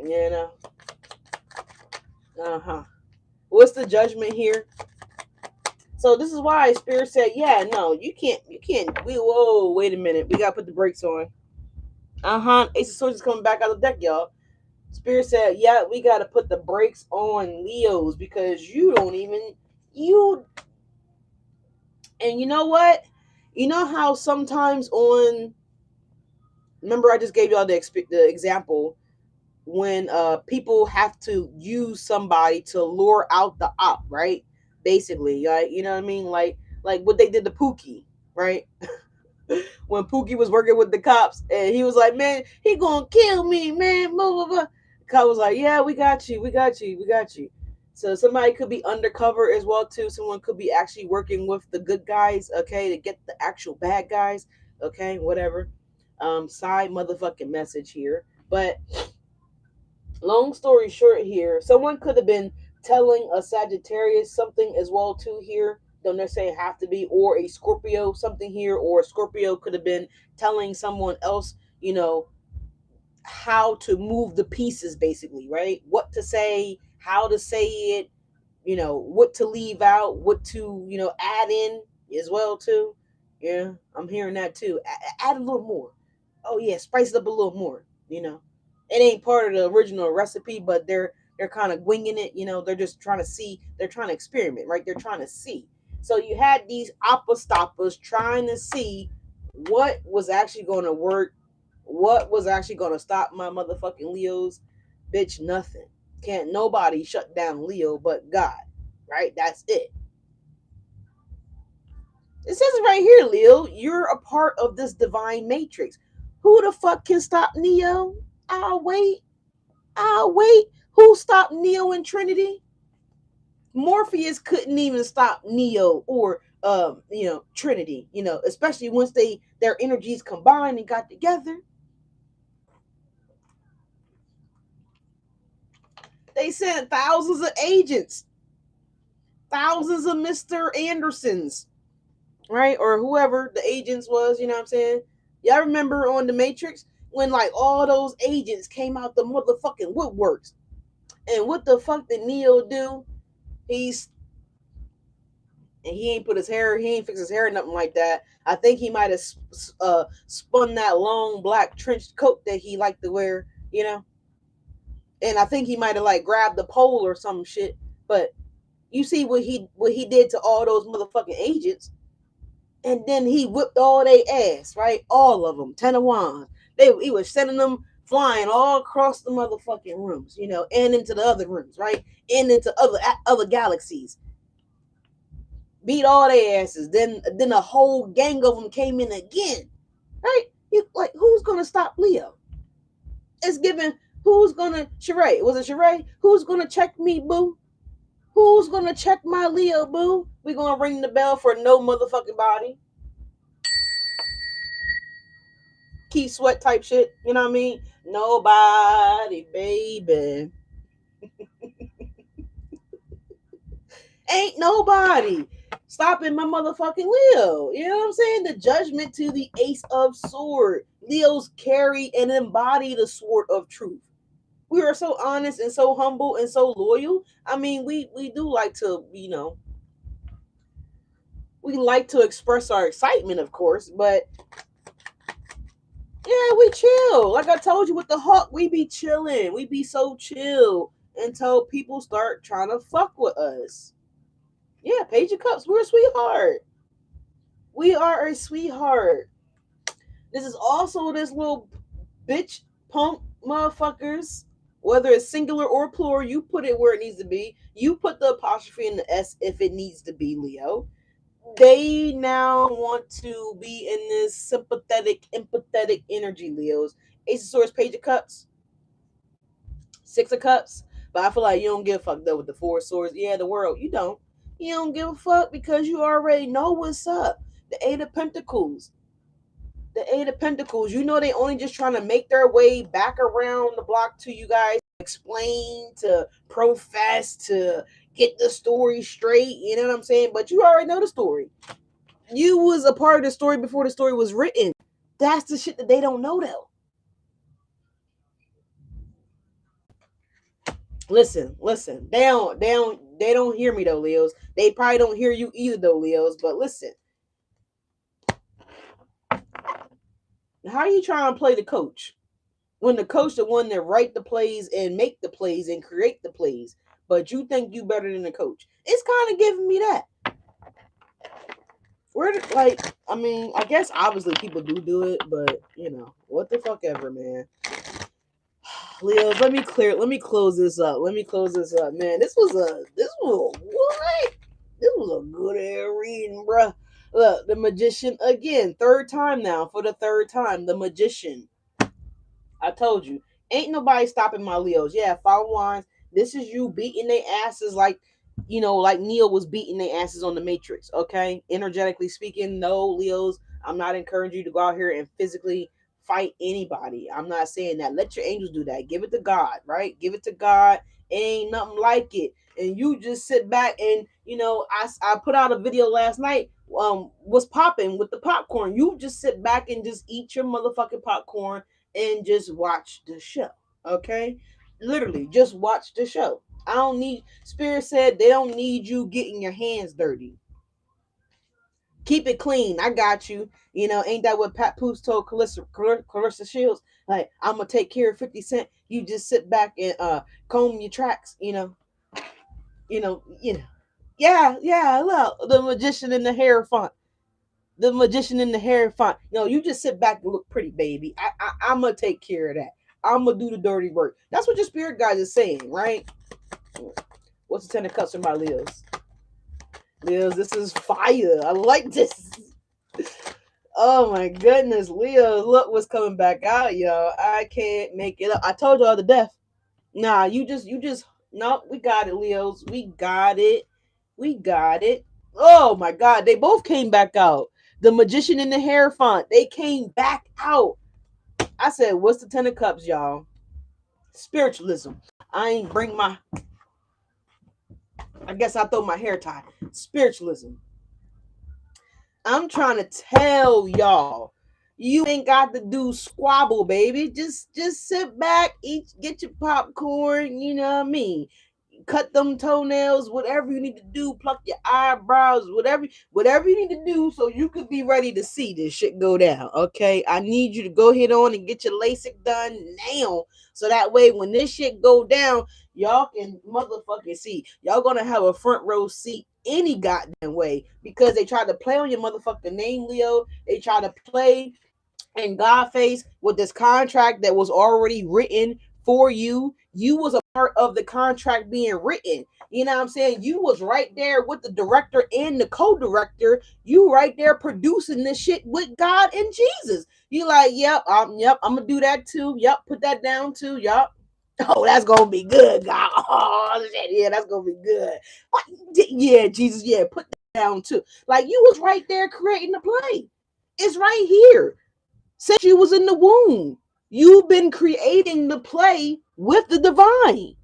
you know? Uh-huh. What's the judgment here? So this is why Spirit said, yeah, no, you can't, whoa, wait a minute. We gotta put the brakes on. Ace of Swords is coming back out of the deck, y'all. Spirit said, yeah, we gotta put the brakes on Leos because you don't even, you, and you know what? You know how sometimes on, remember I just gave y'all the example when people have to use somebody to lure out the op, right? Basically, right? You know what I mean? Like what they did to Pookie, right? When Pookie was working with the cops and he was like, man, he gonna kill me, man. Blah, blah, blah. The cop was like, yeah, we got you, we got you, we got you. So somebody could be undercover as well too. Someone could be actually working with the good guys, okay, to get the actual bad guys, okay, whatever. Side motherfucking message here, but long story short here, someone could have been telling a Sagittarius something as well too here. Don't necessarily have to be, or a Scorpio something here, or a Scorpio could have been telling someone else, you know, how to move the pieces basically, right? What to say, how to say it, you know, what to leave out, what to, you know, add in as well too. Yeah, I'm hearing that too. Add a little more. Oh yeah, spice it up a little more. You know, it ain't part of the original recipe, but they're kind of winging it. You know, they're just trying to see. They're trying to experiment, right? They're trying to see. So you had these oppa stoppers trying to see what was actually going to work, what was actually going to stop my motherfucking Leos. Bitch, nothing. Can't nobody shut down Leo but God, right? That's it. It says it right here, Leo. You're a part of this divine matrix. Who the fuck can stop Neo? I'll wait. I'll wait. Who stopped Neo and Trinity? Morpheus couldn't even stop Neo or you know, Trinity, you know, especially once their energies combined and got together. They sent thousands of agents, thousands of Mr. Andersons, right? Or whoever the agents was, you know what I'm saying? Y'all remember on the Matrix when like all those agents came out the motherfucking woodworks. And what the fuck did Neo do? He's and he ain't put his hair, he ain't fixed his hair, nothing like that. I think he might have spun that long black trench coat that he liked to wear, you know. And I think he might have like grabbed the pole or some shit. But you see what he did to all those motherfucking agents, and then he whipped all they ass, right? All of them, 10 of wands. He was sending them flying all across the motherfucking rooms, you know, and into the other rooms, right? And into other galaxies. Beat all their asses. Then a whole gang of them came in again, right? You like who's gonna stop Leo? It's given. Who's gonna Sheree? Was it Sheree? Who's gonna check me, boo? Who's gonna check my Leo, boo? We gonna ring the bell for no motherfucking body. Keith Sweat type shit. You know what I mean? Nobody, baby. Ain't nobody stopping my motherfucking Leo. You know what I'm saying? The judgment to the Ace of Swords. Leos carry and embody the sword of truth. We are so honest and so humble and so loyal. I mean, we do like to, you know, we like to express our excitement, of course, but yeah, we chill. Like I told you with the Hawk, we be chilling. We be so chill until people start trying to fuck with us. Yeah, Page of Cups, we're a sweetheart. We are a sweetheart. This is also this little bitch punk motherfuckers. Whether it's singular or plural, you put it where it needs to be. You put the apostrophe in the S if it needs to be, Leo. They now want to be in this sympathetic, empathetic energy, Leos. Ace of Swords, Page of Cups, Six of Cups. But I feel like you don't give a fuck though with the Four of Swords. Yeah, the world. You don't. You don't give a fuck because you already know what's up. The Eight of Pentacles. The Eight of Pentacles, you know they only just trying to make their way back around the block to you guys, explain, to profess, to get the story straight, you know what I'm saying? But you already know the story. You was a part of the story before the story was written. That's the shit that they don't know though. Listen. They don't hear me though, Leos. They probably don't hear you either though, Leos. But listen. How are you trying to play the coach? When the coach the one that write the plays and make the plays and create the plays. But you think you better than the coach. It's kind of giving me that. I guess obviously people do it, but you know, what the fuck ever, man. Leos, let me close this up. Man. This was what? This was a good ass reading, bruh. Look, the Magician again, third time now, for the third time, the Magician. I told you, ain't nobody stopping my Leos. Yeah, follow lines. This is you beating their asses like Neo was beating their asses on the Matrix. Okay, energetically speaking, no, Leos. I'm not encouraging you to go out here and physically fight anybody. I'm not saying that. Let your angels do that. Give it to God, right? Give it to God. It ain't nothing like it. And you just sit back and I put out a video last night. Was popping with the popcorn. You just sit back and just eat your motherfucking popcorn and just watch the show. Okay, literally just watch the show. I don't need, Spirit said they don't need you getting your hands dirty. Keep it clean. I got you. Ain't that what Pat Poose told Clarissa Shields? Like, I'm gonna take care of 50 Cent. You just sit back and comb your tracks, Yeah, look, the magician in the hair font. The magician in the hair font. No, you just sit back and look pretty, baby. I'm gonna take care of that. I'm gonna do the dirty work. That's what your spirit guide is saying, right? What's the 10 of cups in my Leos? Leos, this is fire. I like this. Oh my goodness, Leo, look what's coming back out, yo. I can't make it up. I told y'all the death. Nah, you just no, we got it, Leos. We got it. Oh my god, they both came back out. The magician in the hair font, they came back out. I said, what's the 10 of cups, y'all? Spiritualism. I guess I throw my hair tie. Spiritualism. I'm trying to tell y'all, you ain't got to do squabble, baby. Just sit back, get your popcorn, you know what I mean? Cut them toenails, whatever you need to do, pluck your eyebrows, whatever you need to do so you could be ready to see this shit go down, okay? I need you to go ahead on and get your LASIK done now so that way when this shit go down, y'all can motherfucking see. Y'all gonna have a front row seat any goddamn way because they tried to play on your motherfucking name, Leo. They tried to play in Godface with this contract that was already written for you. You was a part of the contract being written. You know what I'm saying? You was right there with the director and the co-director. You right there producing this shit with God and Jesus. You like, yep, I'm gonna do that too. Yep, put that down too. Yep. Oh, that's gonna be good, God. Oh shit, yeah, that's gonna be good. Yeah, Jesus, yeah, put that down too. Like you was right there creating the play. It's right here. Since you was in the womb, you've been creating the play with the divine.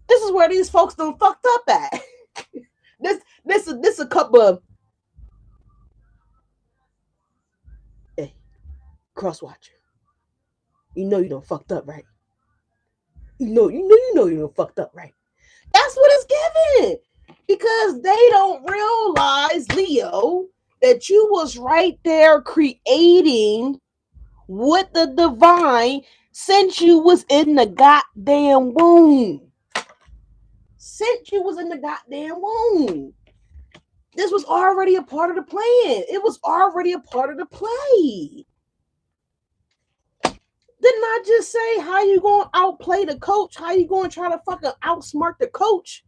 This is where these folks done fucked up at. This a couple of hey, crosswatcher. You know you done fucked up, right? You know you done fucked up, right? That's what it's given. Because they don't realize, Leo, that you was right there creating with the divine since you was in the goddamn womb. Since you was in the goddamn womb. This was already a part of the plan. It was already a part of the play. Didn't I just say how you gonna outplay the coach? How you gonna try to fucking outsmart the coach?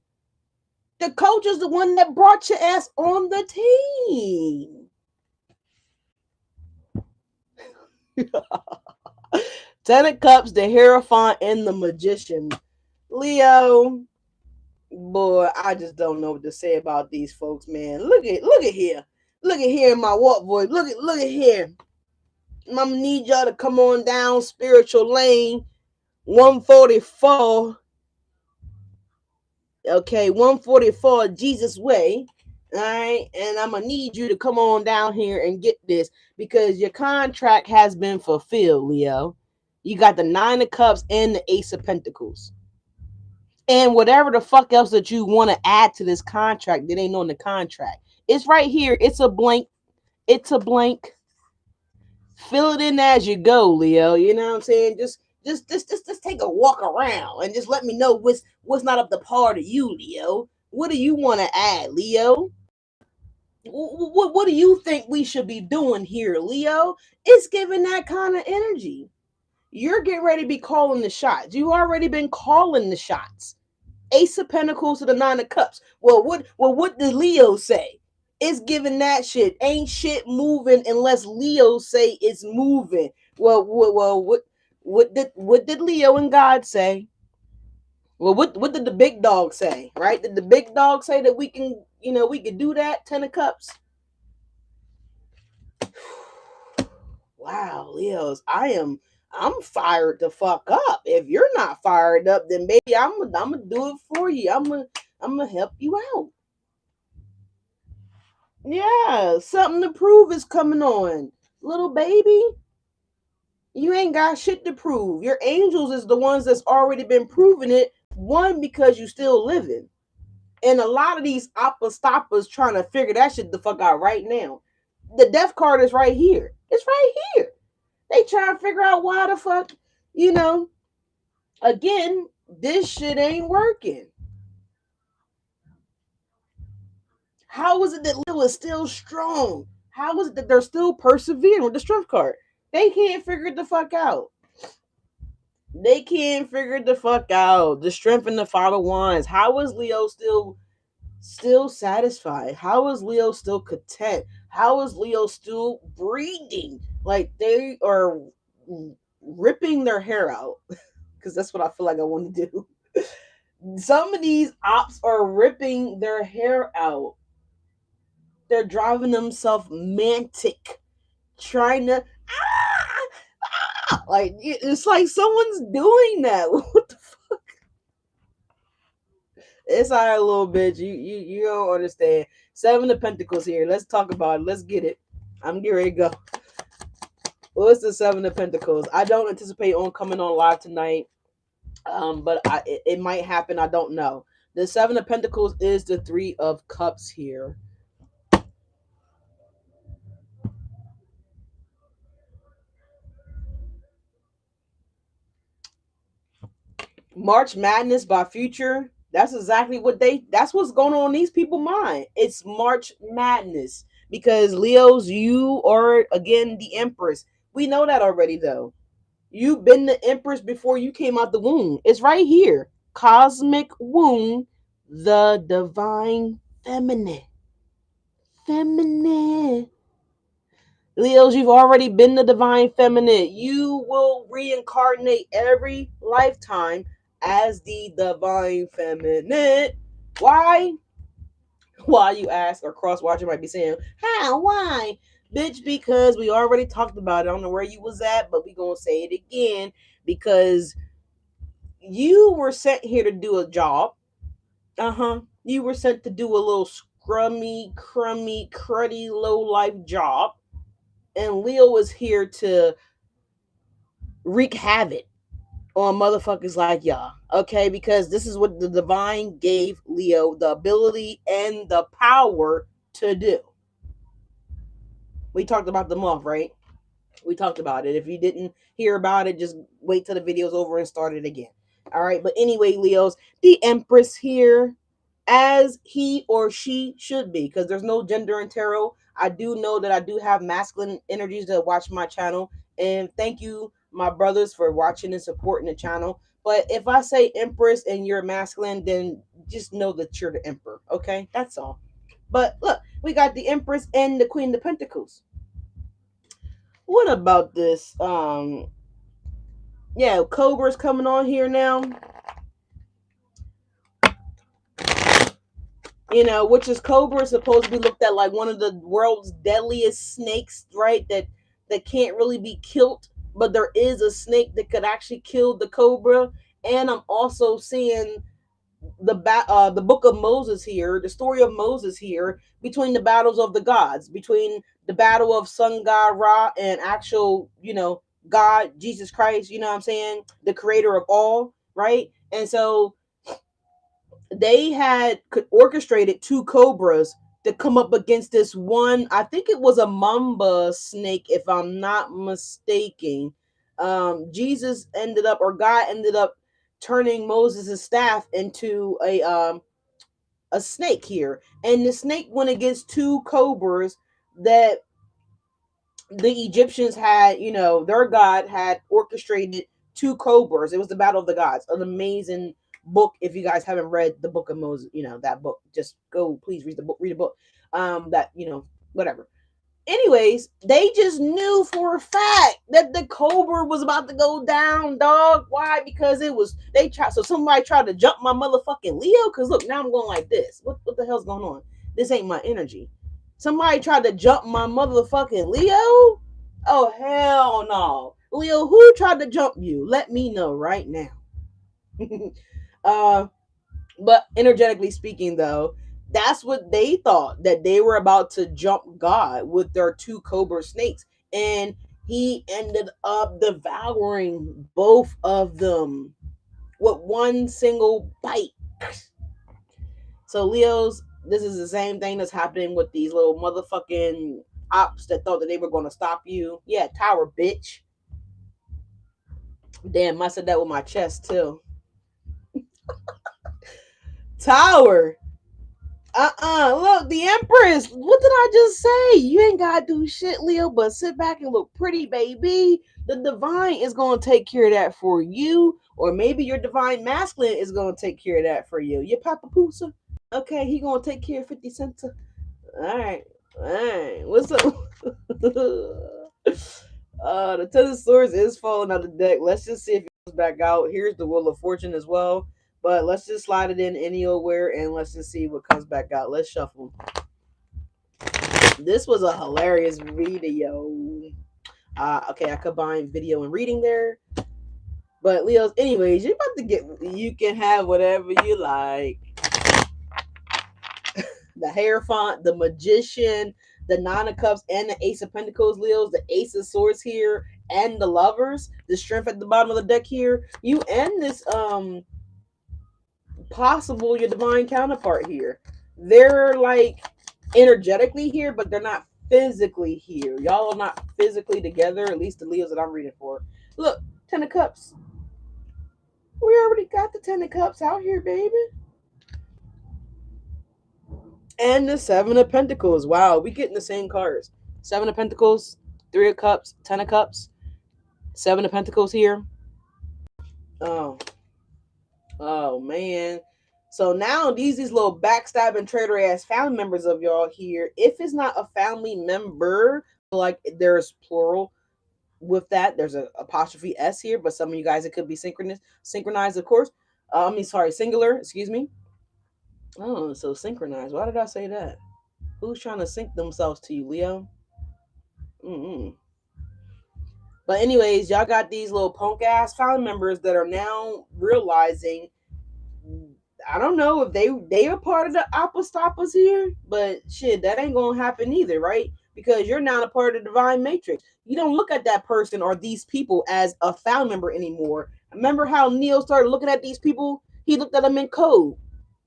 The coach is the one that brought your ass on the team. 10 of Cups, the Hierophant, and the Magician. Leo, boy, I just don't know what to say about these folks, man. Look at here. Look at here in my walk voice. Look at here. I'm gonna need y'all to come on down spiritual lane 144. Okay, 144 Jesus way. All right, and I'm gonna need you to come on down here and get this because your contract has been fulfilled, Leo. You got the 9 of Cups and the Ace of Pentacles. And whatever the fuck else that you want to add to this contract that ain't on the contract. It's right here. It's a blank. It's a blank. Fill it in as you go, Leo. You know what I'm saying? Just take a walk around and just let me know what's not up to par to you, Leo. What do you want to add, Leo? What do you think we should be doing here, Leo? It's giving that kind of energy. You're getting ready to be calling the shots. You already been calling the shots. Ace of Pentacles to the 9 of Cups. Well, what did Leo say? It's giving that shit. Ain't shit moving unless Leo say it's moving. Well, what did Leo and God say? Well, what did the big dog say? Right? Did the big dog say that we can, we can do that? 10 of Cups. Wow, Leos, I'm fired the fuck up. If you're not fired up, then maybe I'm gonna do it for you. I'm gonna help you out. Yeah, something to prove is coming on. Little baby, you ain't got shit to prove. Your angels is the ones that's already been proving it. One, because you still living. And a lot of these stoppers trying to figure that shit the fuck out right now. The death card is right here. It's right here. They trying to figure out why the fuck, again, this shit ain't working. How is it that Leo is still strong? How is it that they're still persevering with the strength card? They can't figure it the fuck out. They can't figure it the fuck out. The strength in the 5 of Wands. How is Leo still satisfied? How is Leo still content? How is Leo still breathing? Like they are ripping their hair out. Because that's what I feel like I want to do. Some of these ops are ripping their hair out. They're driving themselves mantic, trying to like it's like someone's doing that. What the fuck? It's all right, little bitch. You don't understand. 7 of Pentacles here. Let's talk about it. Let's get it. I'm getting ready to go. What's the 7 of Pentacles? I don't anticipate on coming on live tonight. But it might happen. I don't know. The 7 of Pentacles is the 3 of Cups here. March Madness by Future. That's exactly that's what's going on in these people's mind. It's March Madness because Leos, you are again the Empress. We know that already though. You've been the Empress before you came out the womb. It's right here. Cosmic womb, the divine feminine. Feminine. Leos, you've already been the divine feminine. You will reincarnate every lifetime as the divine feminine. Why? Why, you ask, or cross-watcher might be saying, how? Why? Bitch, because we already talked about it. I don't know where you was at, but we gonna say it again because you were sent here to do a job. You were sent to do a little scrummy, crummy, cruddy, low-life job. And Leo is here to wreak havoc on motherfuckers like y'all. Okay, because this is what the divine gave Leo the ability and the power to do. We talked about the month, right? We talked about it. If you didn't hear about it, just wait till the video's over and start it again. All right, but anyway, Leos, the Empress here, as he or she should be, because there's no gender in tarot. I do know that I do have masculine energies that watch my channel, and thank you, my brothers, for watching and supporting the channel. But if I say Empress and you're masculine, then just know that you're the Emperor, okay? That's all. But look, we got the Empress and the Queen of Pentacles. What about this? Yeah, Cobra's coming on here now. Which is cobra is supposed to be looked at like one of the world's deadliest snakes, right? That can't really be killed, but there is a snake that could actually kill the cobra. And I'm also seeing the book of Moses here, the story of Moses here, between the battles of the gods, between the battle of sun god Ra and actual, God Jesus Christ. You know what I'm saying? The creator of all, right? And so they had orchestrated two cobras to come up against this one. I think it was a mamba snake, if I'm not mistaken. Jesus ended up, or God ended up, turning Moses' staff into a snake here, and the snake went against two cobras that the Egyptians had, their god had orchestrated two cobras. It was the battle of the gods, an amazing book. If you guys haven't read the book of Moses, that book, just go, please read the book. That, whatever. Anyways, they just knew for a fact that the cobra was about to go down, dog. Why? Because somebody tried to jump my motherfucking Leo. Because look, now I'm going like this. What the hell's going on? This ain't my energy. Somebody tried to jump my motherfucking Leo? Oh, hell no. Leo, who tried to jump you? Let me know right now. But energetically speaking, though, that's what they thought, that they were about to jump God with their two cobra snakes. And he ended up devouring both of them with one single bite. So, Leos, this is the same thing that's happening with these little motherfucking ops that thought that they were going to stop you. Yeah, tower, bitch. Damn, I said that with my chest, too. Tower. Look, the Empress. What did I just say? You ain't gotta do shit, Leo, but sit back and look pretty, baby. The divine is gonna take care of that for you, or maybe your divine masculine is gonna take care of that for you. Your Papa Poosa. Okay, he gonna take care of 50 cents. All right. What's up? The Ten of Swords is falling out of the deck. Let's just see if it comes back out. Here's the Wheel of Fortune as well. But let's just slide it in anywhere and let's just see what comes back out. Let's shuffle. This was a hilarious video. Okay, I combined video and reading there. But Leos, anyways, you're about to you can have whatever you like. The Hierophant, the Magician, the Nine of Cups, and the Ace of Pentacles, Leos, the Ace of Swords here, and the Lovers, the Strength at the bottom of the deck here. You end this possible your divine counterpart here. They're like energetically here, but they're not physically here. Y'all are not physically together, at least the Leos that I'm reading for. Look, Ten of Cups. We already got the Ten of Cups out here, baby. And the Seven of Pentacles. Wow, we getting the same cards. Seven of Pentacles, Three of Cups, Ten of Cups, Seven of Pentacles here. Oh man. So now these little backstabbing traitor ass family members of y'all here. If it's not a family member, like there's plural with that. There's a apostrophe S here, but some of you guys, it could be synchronized, of course. Singular, excuse me. Oh, so synchronized. Why did I say that? Who's trying to sync themselves to you, Leo? But anyways, y'all got these little punk ass family members that are now realizing, I don't know if they are part of the Apostoppers here, but shit, that ain't gonna happen either, right? Because you're not a part of the divine matrix. You don't look at that person or these people as a family member anymore. Remember how Neo started looking at these people? He looked at them in code.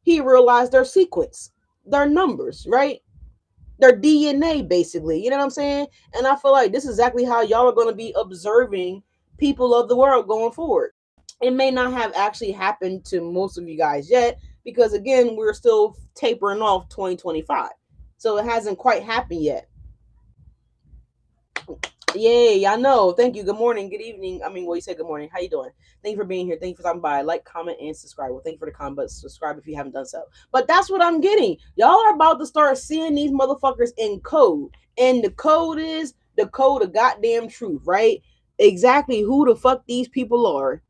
He realized their sequence, their numbers, right? Their DNA, basically. You know what I'm saying? And I feel like this is exactly how y'all are going to be observing people of the world going forward. It may not have actually happened to most of you guys yet, because again, we're still tapering off 2025. So it hasn't quite happened yet. Yay, I know. Thank you. Good morning. Good evening. You say good morning. How you doing? Thank you for being here. Thank you for stopping by. Like, comment, and subscribe. Well, thank you for the comment, but subscribe if you haven't done so. But that's what I'm getting. Y'all are about to start seeing these motherfuckers in code. And the code is the code of goddamn truth, right? Exactly who the fuck these people are.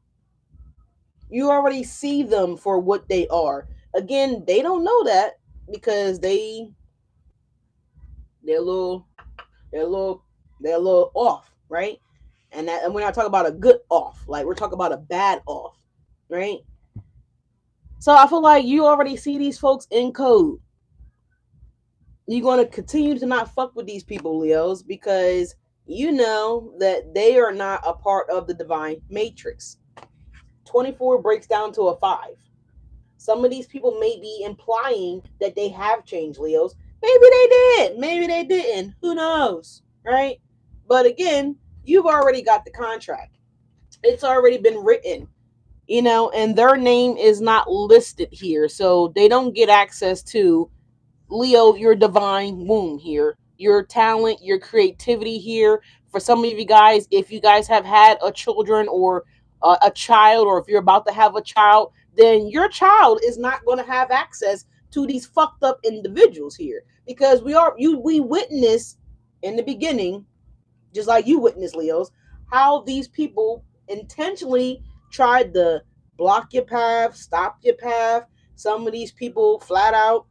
You already see them for what they are. Again, they don't know that. because they're a little they're a little they're a little off, right? And we're not talking about a good off, like we're talking about a bad off, right? So I feel like you already see these folks in code. You're going to continue to not fuck with these people, Leos, because you know that they are not a part of the divine matrix. 24 breaks down to a 5. Some of these people may be implying that they have changed, Leos. Maybe they did. Maybe they didn't. Who knows? Right? But again, you've already got the contract. It's already been written, and their name is not listed here. So they don't get access to Leo, your divine womb here, your talent, your creativity here. For some of you guys, if you guys have had a children or a child, or if you're about to have a child, then your child is not going to have access to these fucked up individuals here, because we witness in the beginning, just like you witnessed, Leos, how these people intentionally tried to block your path, stop your path. Some of these people flat out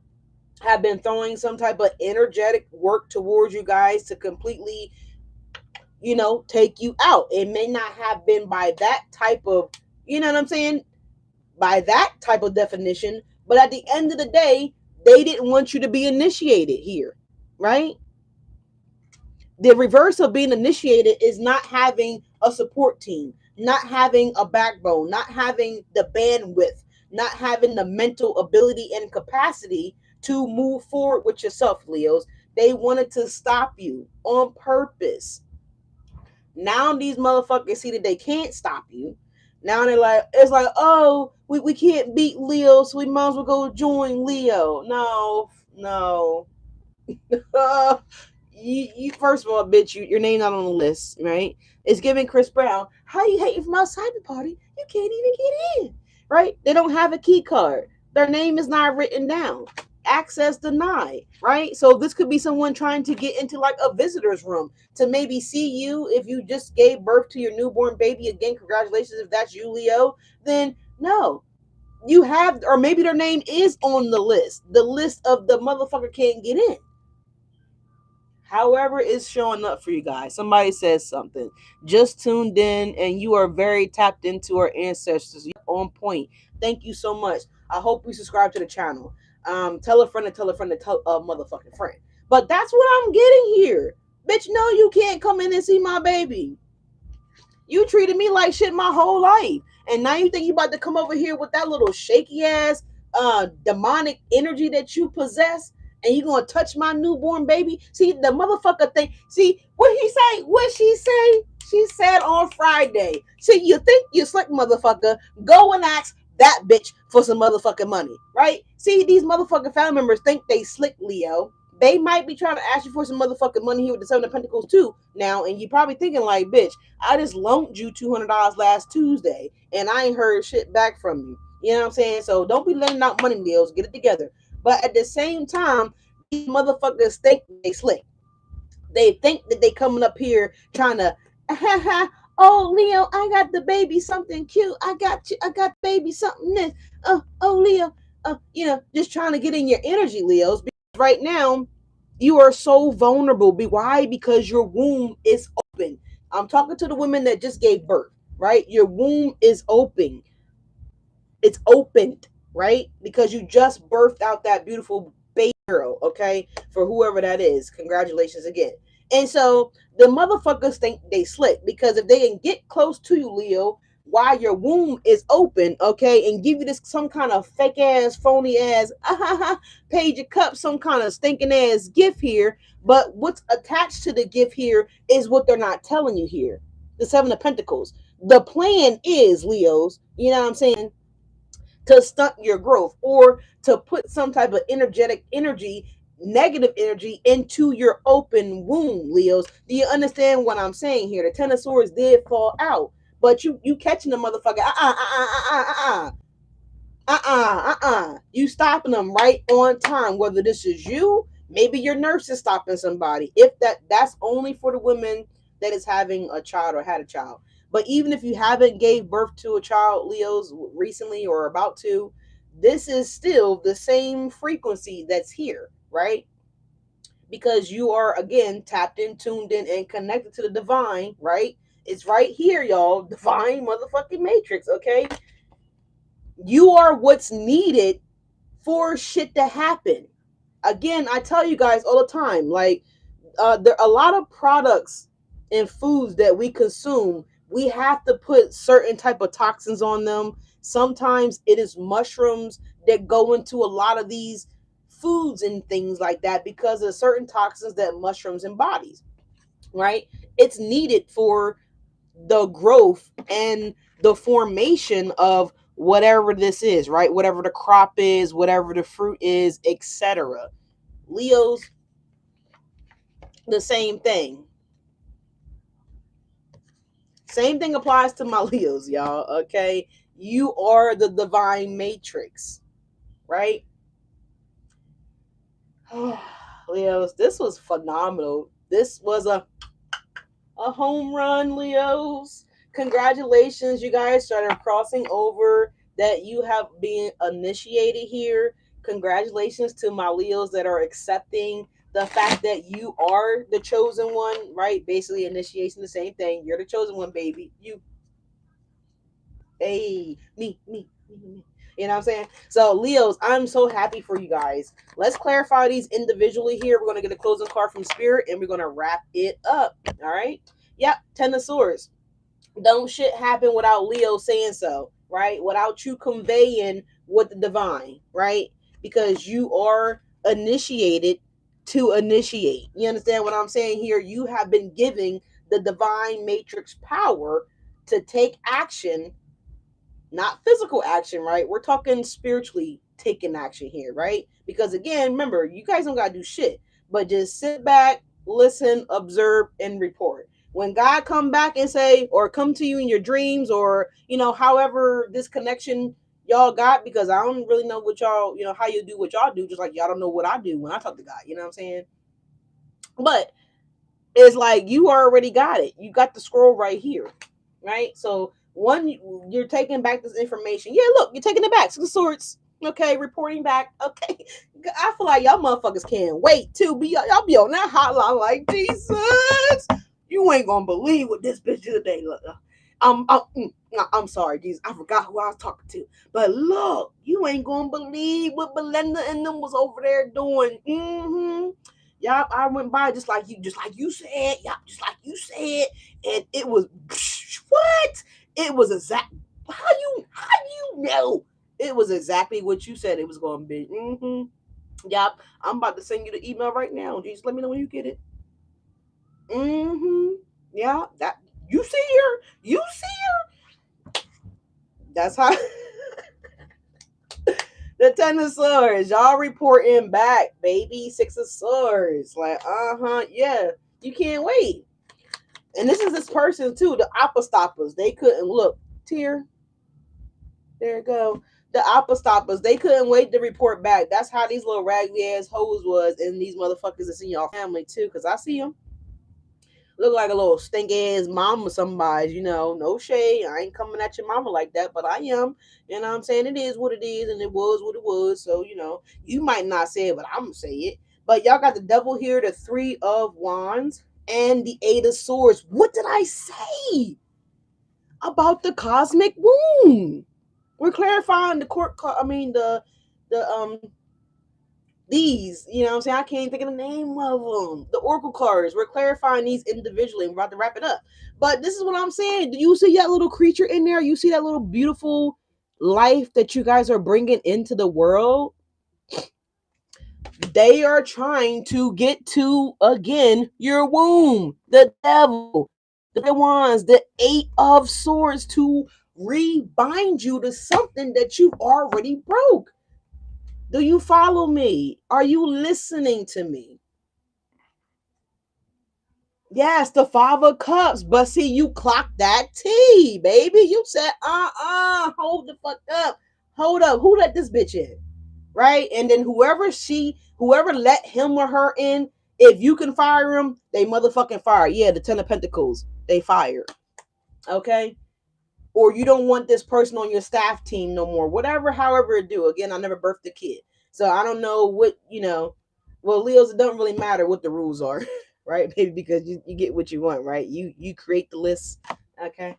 have been throwing some type of energetic work towards you guys to completely, take you out. It may not have been by that type of, you know what I'm saying, by that type of definition, but at the end of the day, they didn't want you to be initiated here, right? The reverse of being initiated is not having a support team, not having a backbone, not having the bandwidth, not having the mental ability and capacity to move forward with yourself, Leos. They wanted to stop you on purpose. Now these motherfuckers see that they can't stop you. Now it's like, oh, we can't beat Leo, so we might as well go join Leo. No. You first of all, bitch, your name not on the list, right? It's giving Chris Brown. How you hating from outside the party? You can't even get in, right? They don't have a key card. Their name is not written down. Access denied, right? So this could be someone trying to get into like a visitor's room to maybe see you if you just gave birth to your newborn baby. Again, congratulations if that's you, Leo. Then no, you have, or maybe their name is on the list of the motherfucker can't get in. However, it's showing up for you guys. Somebody says something. Just tuned in, and you are very tapped into our ancestors. You're on point. Thank you so much. I hope you subscribe to the channel. Tell a friend to tell a friend to tell a motherfucking friend. But that's what I'm getting here. Bitch, no, you can't come in and see my baby. You treated me like shit my whole life. And now you think you about to come over here with that little shaky ass demonic energy that you possess, and you gonna touch my newborn baby? See, the motherfucker thing. See, what he say? What she say? She said on Friday. See, you think you slick, motherfucker? Go and ask that bitch for some motherfucking money, right? See, these motherfucking family members think they slick, Leo. They might be trying to ask you for some motherfucking money here with the Seven of Pentacles too now, and you probably thinking like, bitch, I just loaned you $200 last Tuesday, and I ain't heard shit back from you. You know what I'm saying? So don't be lending out money, Leos. Get it together. But at the same time, these motherfuckers think they slick. They think that they coming up here trying to, oh, Leo, I got the baby something cute. I got baby something this. Oh, Leo, just trying to get in your energy, Leos. Because right now, you are so vulnerable. Why? Because your womb is open. I'm talking to the women that just gave birth, right? Your womb is open. It's opened, right? Because you just birthed out that beautiful baby girl, okay? For whoever that is. Congratulations again. And so the motherfuckers think they slick, because if they can get close to you, Leo, while your womb is open, okay, and give you this some kind of fake ass, phony ass, page of cups, some kind of stinking ass gift here. But what's attached to the gift here is what they're not telling you here. The Seven of Pentacles. The plan is, Leos, you know what I'm saying, to stunt your growth, or to put some type of negative energy into your open womb, Leos. Do you understand what I'm saying here? The Ten of Swords did fall out, but you catching the motherfucker. You stopping them right on time. Whether this is you, maybe your nurse is stopping somebody. If that's only for the women that is having a child or had a child. But even if you haven't gave birth to a child, Leos, recently or about to, this is still the same frequency that's here, right? Because you are, again, tapped in, tuned in, and connected to the divine, right? It's right here, y'all. Divine motherfucking matrix, okay? You are what's needed for shit to happen. Again, I tell you guys all the time, like, there are a lot of products and foods that we consume. We have to put certain type of toxins on them. Sometimes it is mushrooms that go into a lot of these foods and things like that because of certain toxins that mushrooms embodies, right? It's needed for the growth and the formation of whatever this is, right? Whatever the crop is, whatever the fruit is, etc. Leos, the same thing. Same thing applies to my Leos, y'all. Okay. You are the divine matrix, right? Leos, this was phenomenal. This was a home run, Leos. Congratulations, you guys started crossing over, that you have been initiated here. Congratulations to my Leos that are accepting the fact that you are the chosen one, right? Basically, initiation, the same thing. You're the chosen one, baby. Hey, me. You know what I'm saying? So, Leos, I'm so happy for you guys. Let's clarify these individually here. We're going to get a closing card from Spirit and we're going to wrap it up. All right? Yep, Ten of Swords. Don't shit happen without Leo saying so, right? Without you conveying what the divine, right? Because you are initiated to initiate. You understand what I'm saying here? You have been giving the divine matrix power to take action, not physical action, right? We're talking spiritually taking action here, right? Because again, remember, you guys don't gotta do shit, but just sit back, listen, observe, and report. When God come back and say, or come to you in your dreams, or however this connection y'all got, because I don't really know what y'all, how you do what y'all do, just like y'all don't know what I do when I talk to God. You know what I'm saying? But it's like you already got it. You got the scroll right here, right? So one, you're taking back this information. Yeah, look, you're taking it back. Six of Swords. Okay, reporting back. Okay, I feel like y'all motherfuckers can't wait to be y'all be on that hotline like Jesus. You ain't gonna believe what this bitch did today. Look, I'm sorry, Jesus. I forgot who I was talking to. But look, you ain't gonna believe what Belinda and them was over there doing. Yup, I went by just like you said. Yup, just like you said, and it was what? It was exact. How you know? It was exactly what you said it was going to be. Yup, I'm about to send you the email right now. Just let me know when you get it. Yeah, that you see her. You see her. That's how. The Ten of Swords, y'all reporting back, baby. Six of Swords, like, yeah, you can't wait. And this is this person too, the Apostoppers. They couldn't look. Tear. There you go. The Apostoppers, they couldn't wait to report back. That's how these little raggedy ass hoes was, and these motherfuckers that's in y'all family too, because I see them. Look like a little stink ass mama somebody, no shade. I ain't coming at your mama like that, but I am. You know what I'm saying? It is what it is, and it was what it was. So, you might not say it, but I'm gonna say it. But y'all got the devil here, the Three of Wands, and the Eight of Swords. What did I say about the cosmic womb? We're clarifying the court. The these, you know what I'm saying? I can't think of the name of them. The Oracle cards. We're clarifying these individually. We're about to wrap it up. But this is what I'm saying. Do you see that little creature in there? You see that little beautiful life that you guys are bringing into the world? They are trying to get to, again, your womb. The devil, the wands, the Eight of Swords, to rebind you to something that you've already broke. Do you follow me? Are you listening to me? Yes, the Five of Cups. But see, you clocked that T, baby. You said, hold the fuck up. Hold up. Who let this bitch in? Right? And then whoever let him or her in, if you can fire him, they motherfucking fire. Yeah, the Ten of Pentacles. They fired. Okay? or you don't want this person on your staff team no more. Whatever, however it do. Again, I never birthed a kid, so I don't know what, well, Leos, it don't really matter what the rules are, right, baby? Because you get what you want, right? You create the list, okay?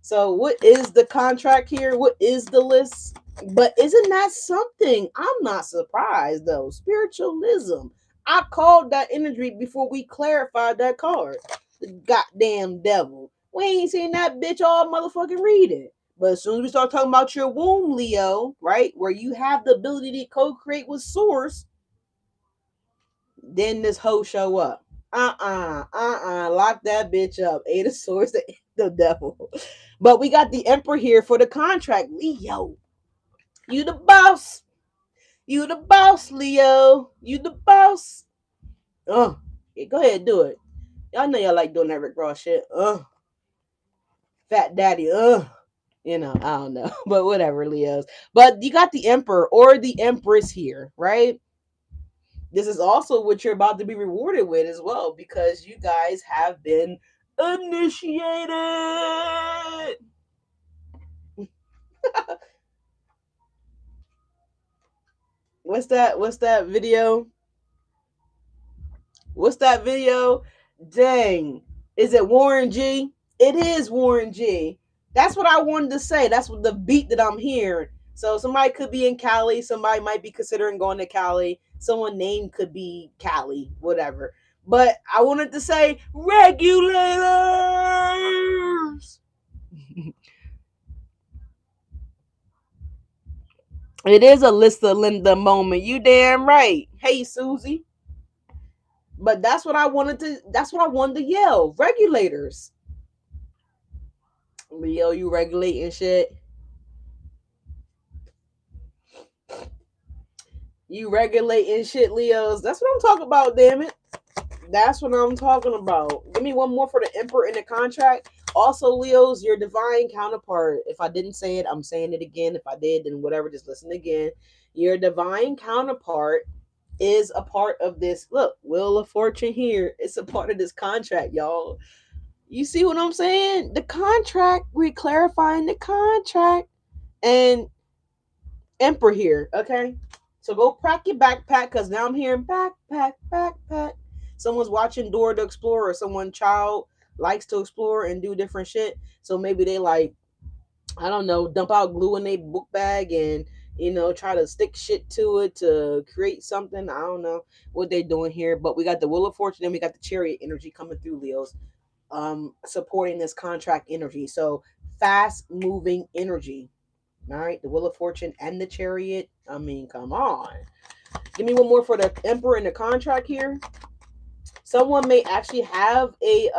So what is the contract here? What is the list? But isn't that something? I'm not surprised though. Spiritualism. I called that energy before we clarified that card. The goddamn devil. We ain't seen that bitch all motherfucking reading. But as soon as we start talking about your womb, Leo, right, where you have the ability to co-create with source, then this hoe show up. Lock that bitch up. Eight of Swords, the devil. But we got the Emperor here for the contract. Leo, you the boss. You the boss, Leo. You the boss. Yeah, go ahead, do it. Y'all know y'all like doing that Rick Ross shit. Fat Daddy. I don't know. But whatever, Leos. But you got the Emperor or the Empress here, right? This is also what you're about to be rewarded with as well, because you guys have been initiated. What's that video? What's that video? Dang. Is it Warren G? It is Warren G. That's what I wanted to say. That's what the beat that I'm hearing. So somebody could be in Cali. Somebody might be considering going to Cali. Someone named could be Cali, whatever. But I wanted to say regulators. It is a list of Linda moment. You damn right. Hey, Susie. But that's what I wanted to yell. Regulators. Leo, you regulating shit. You regulating shit, Leos. That's what I'm talking about, damn it. That's what I'm talking about. Give me one more for the Emperor in the contract. Also, Leos, your divine counterpart. If I didn't say it, I'm saying it again. If I did, then whatever, just listen again. Your divine counterpart is a part of this. Look, Wheel of Fortune here. It's a part of this contract, y'all. You see what I'm saying? The contract, we're clarifying the contract. And Emperor here, okay? So go pack your backpack, because now I'm hearing backpack. Someone's watching Dora the Explorer. Someone child likes to explore and do different shit. So maybe they like, I don't know, dump out glue in their book bag and, try to stick shit to it to create something. I don't know what they're doing here. But we got the Wheel of Fortune and we got the Chariot energy coming through, Leos, supporting this contract energy. So fast moving energy. All right, the Wheel of Fortune and the Chariot. I mean, come on. Give me one more for the Emperor and the contract here. Someone may actually have a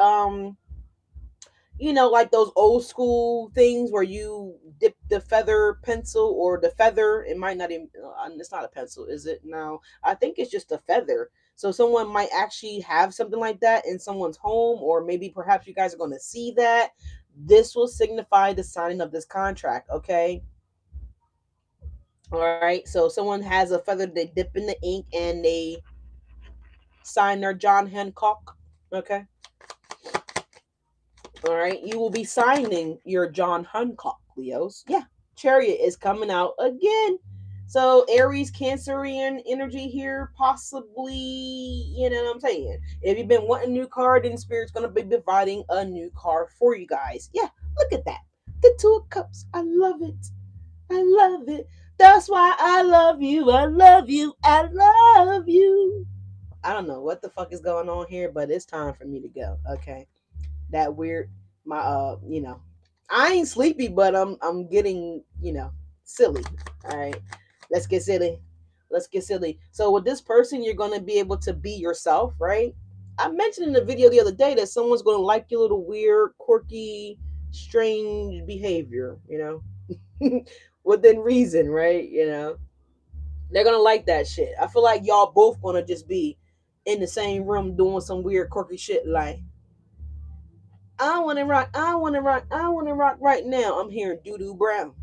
like those old school things where you dip the feather pencil or the feather. It might not even, it's not a pencil, is it? No, I think it's just a feather. So someone might actually have something like that in someone's home, or maybe perhaps you guys are going to see that. This will signify the signing of this contract, okay? All right, so someone has a feather, they dip in the ink and they sign their John Hancock, okay? All right, you will be signing your John Hancock, Leos. Yeah, Chariot is coming out again. So Aries, Cancerian energy here, possibly, you know what I'm saying? If you've been wanting a new card, then Spirit's going to be providing a new card for you guys. Yeah, look at that. The Two of Cups. I love it. I love it. That's why I love you. I love you. I love you. I don't know what the fuck is going on here, but it's time for me to go. Okay. That weird, I ain't sleepy, but I'm getting, silly. All right. Let's get silly. So with this person, you're gonna be able to be yourself, right? I mentioned in the video the other day that someone's gonna like your little weird, quirky, strange behavior, within reason, right? They're gonna like that shit. I feel like y'all both gonna just be in the same room doing some weird, quirky shit. Like, I want to rock. I want to rock. I want to rock right now. I'm hearing Doo Doo Brown.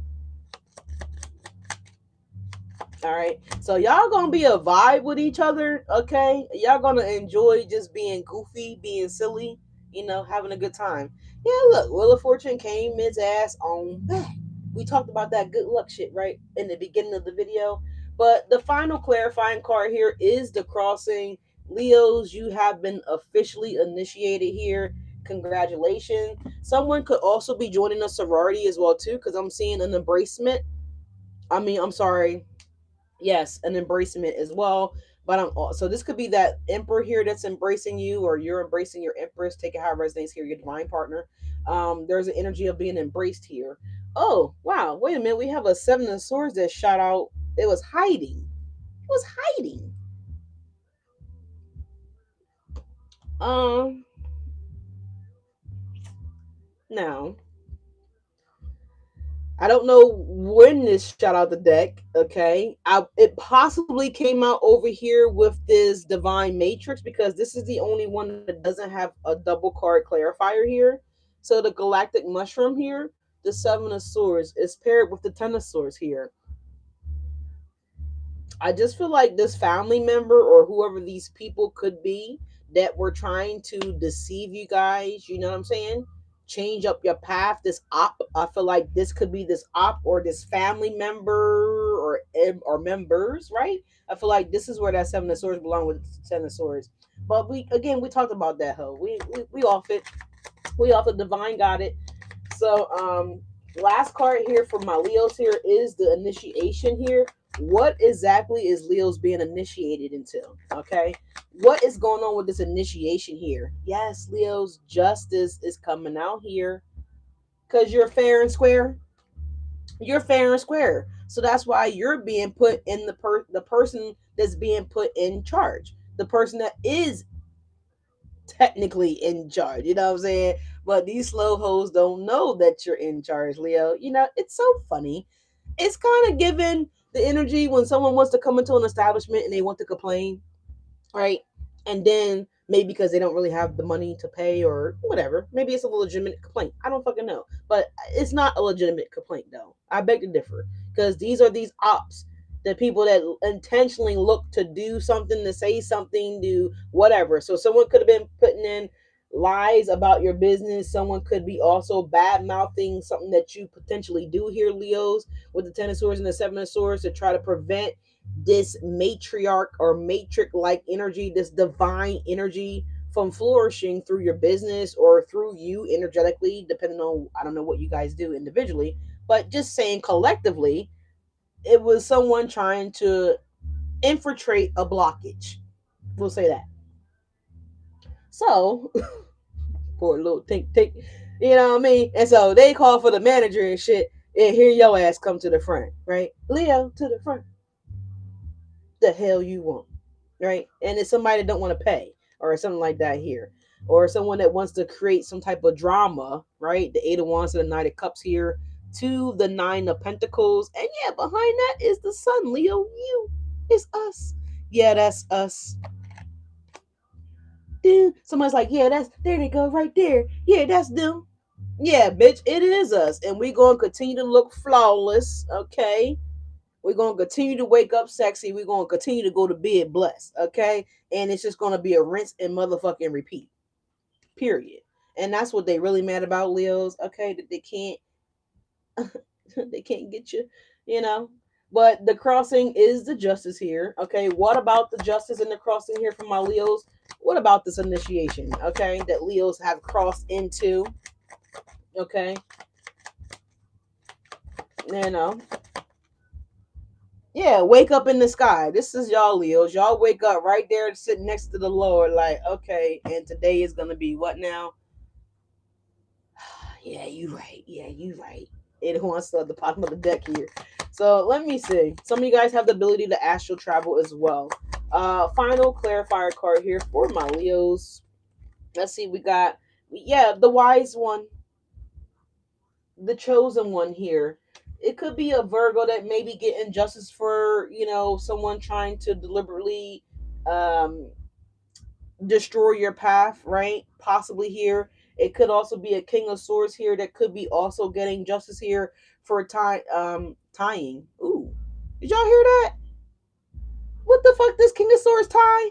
All right. So y'all gonna be a vibe with each other, okay? Y'all gonna enjoy just being goofy, being silly. having a good time. Yeah, look, Wheel of Fortune came its ass on back. We talked about that good luck shit, right, in the beginning of the video. But the final clarifying card here is the crossing. Leos, you have been officially initiated here. Congratulations. Someone could also be joining a sorority as well, too, because I'm seeing an embracement. I'm sorry, yes, an embracement as well. But so this could be that emperor here that's embracing you, or you're embracing your empress. Take it how it resonates here, your divine partner. There's an energy of being embraced here. Oh wow, wait a minute, we have a seven of swords that shot out. It was hiding. It was hiding. Um, Now I don't know when this shot out the deck. Okay, it possibly came out over here with this divine matrix, because this is the only one that doesn't have a double card clarifier here. So the galactic mushroom here, the seven of swords, is paired with the ten of swords here. I just feel like this family member or whoever these people could be that were trying to deceive you guys, you know what I'm saying? Change up your path. This op, I feel like this could be this op or this family member or members, right? I feel like this is where that seven of swords belong with ten of swords. But we talked about that hoe. We off it. We off the divine got it. So last card here for my Leos here is the initiation here. What exactly is Leos being initiated into? Okay. What is going on with this initiation here? Yes, Leos, justice is coming out here. Because you're fair and square. You're fair and square. So that's why you're being put in the person that's being put in charge. The person that is technically in charge. You know what I'm saying? But these slow hoes don't know that you're in charge, Leo. It's so funny. It's kind of given the energy when someone wants to come into an establishment and they want to complain, right? And then maybe because they don't really have the money to pay or whatever, maybe it's a legitimate complaint. I don't fucking know, but it's not a legitimate complaint though. I beg to differ, because these are these ops, the people that intentionally look to do something, to say something, do whatever. So someone could have been putting in lies about your business. Someone could be also bad mouthing something that you potentially do here, Leos, with the ten of swords and the seven of swords, to try to prevent this matriarch or matrix like energy, this divine energy, from flourishing through your business or through you energetically, depending on, I don't know what you guys do individually, but just saying collectively, it was someone trying to infiltrate a blockage. We'll say that. So, for a little think, you know what I mean? And so they call for the manager and shit, and here your ass come to the front, right? Leo, to the front. The hell you want, right? And it's somebody that don't want to pay or something like that here, or someone that wants to create some type of drama, right? The eight of wands to the knight of cups here, to the nine of pentacles, and yeah, behind that is the sun. Leo, you, it's us. Yeah, that's us. Dude, somebody's like, yeah, that's, there they go right there. Yeah, that's them. Yeah, bitch, it is us, and we gonna continue to look flawless, okay? We're gonna continue to wake up sexy. We're gonna continue to go to bed blessed, okay? And it's just gonna be a rinse and motherfucking repeat. Period. And that's what they really mad about, Leos, okay? That they can't they can't get you, you know. But the crossing is the justice here. Okay. What about the justice in the crossing here for my Leos? What about this initiation? Okay, that Leos have crossed into. Okay. You know, yeah, wake up in the sky. This is y'all, Leos. Y'all wake up right there sitting next to the Lord, like, okay, and today is gonna be what now? Yeah, you right. Yeah, you right. It wants to at the bottom of the deck here. So let me see. Some of you guys have the ability to astral travel as well. Final clarifier card here for my Leos. Let's see, we got, yeah, the wise one, the chosen one here. It could be a Virgo that may be getting justice for, someone trying to deliberately um, destroy your path, right? Possibly here. It could also be a King of Swords here that could be also getting justice here for tying. Ooh. Did y'all hear that? What the fuck this King of Swords tie?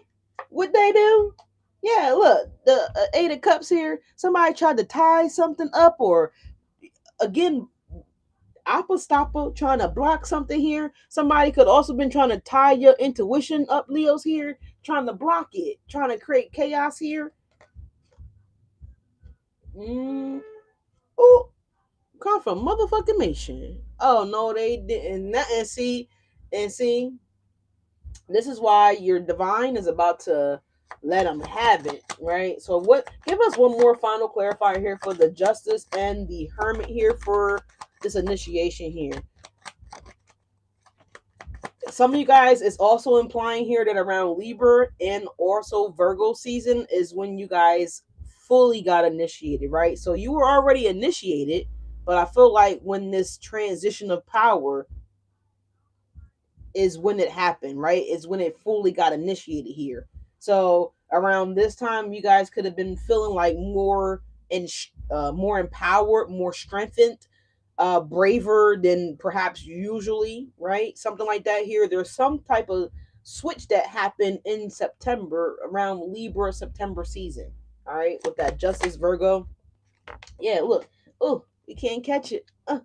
What they do? Yeah, look, the Eight of Cups here. Somebody tried to tie something up, or again, apostopper trying to block something here. Somebody could also been trying to tie your intuition up, Leo's here, trying to block it, trying to create chaos here. Mm. Oh, come from motherfucking nation. Oh no, they didn't. And see, this is why your divine is about to let them have it, right? So what? Give us one more final clarifier here for the Justice and the Hermit here for this initiation here. Some of you guys is also implying here that around Libra and also Virgo season is when you guys fully got initiated, right? So you were already initiated, but I feel like when this transition of power is when it happened, right? Is when it fully got initiated here. So around this time, you guys could have been feeling like more empowered, more strengthened, braver than perhaps usually, right? Something like that here. There's some type of switch that happened in September around Libra September season. All right, with that Justice Virgo. Yeah, look. Oh, we can't catch it. All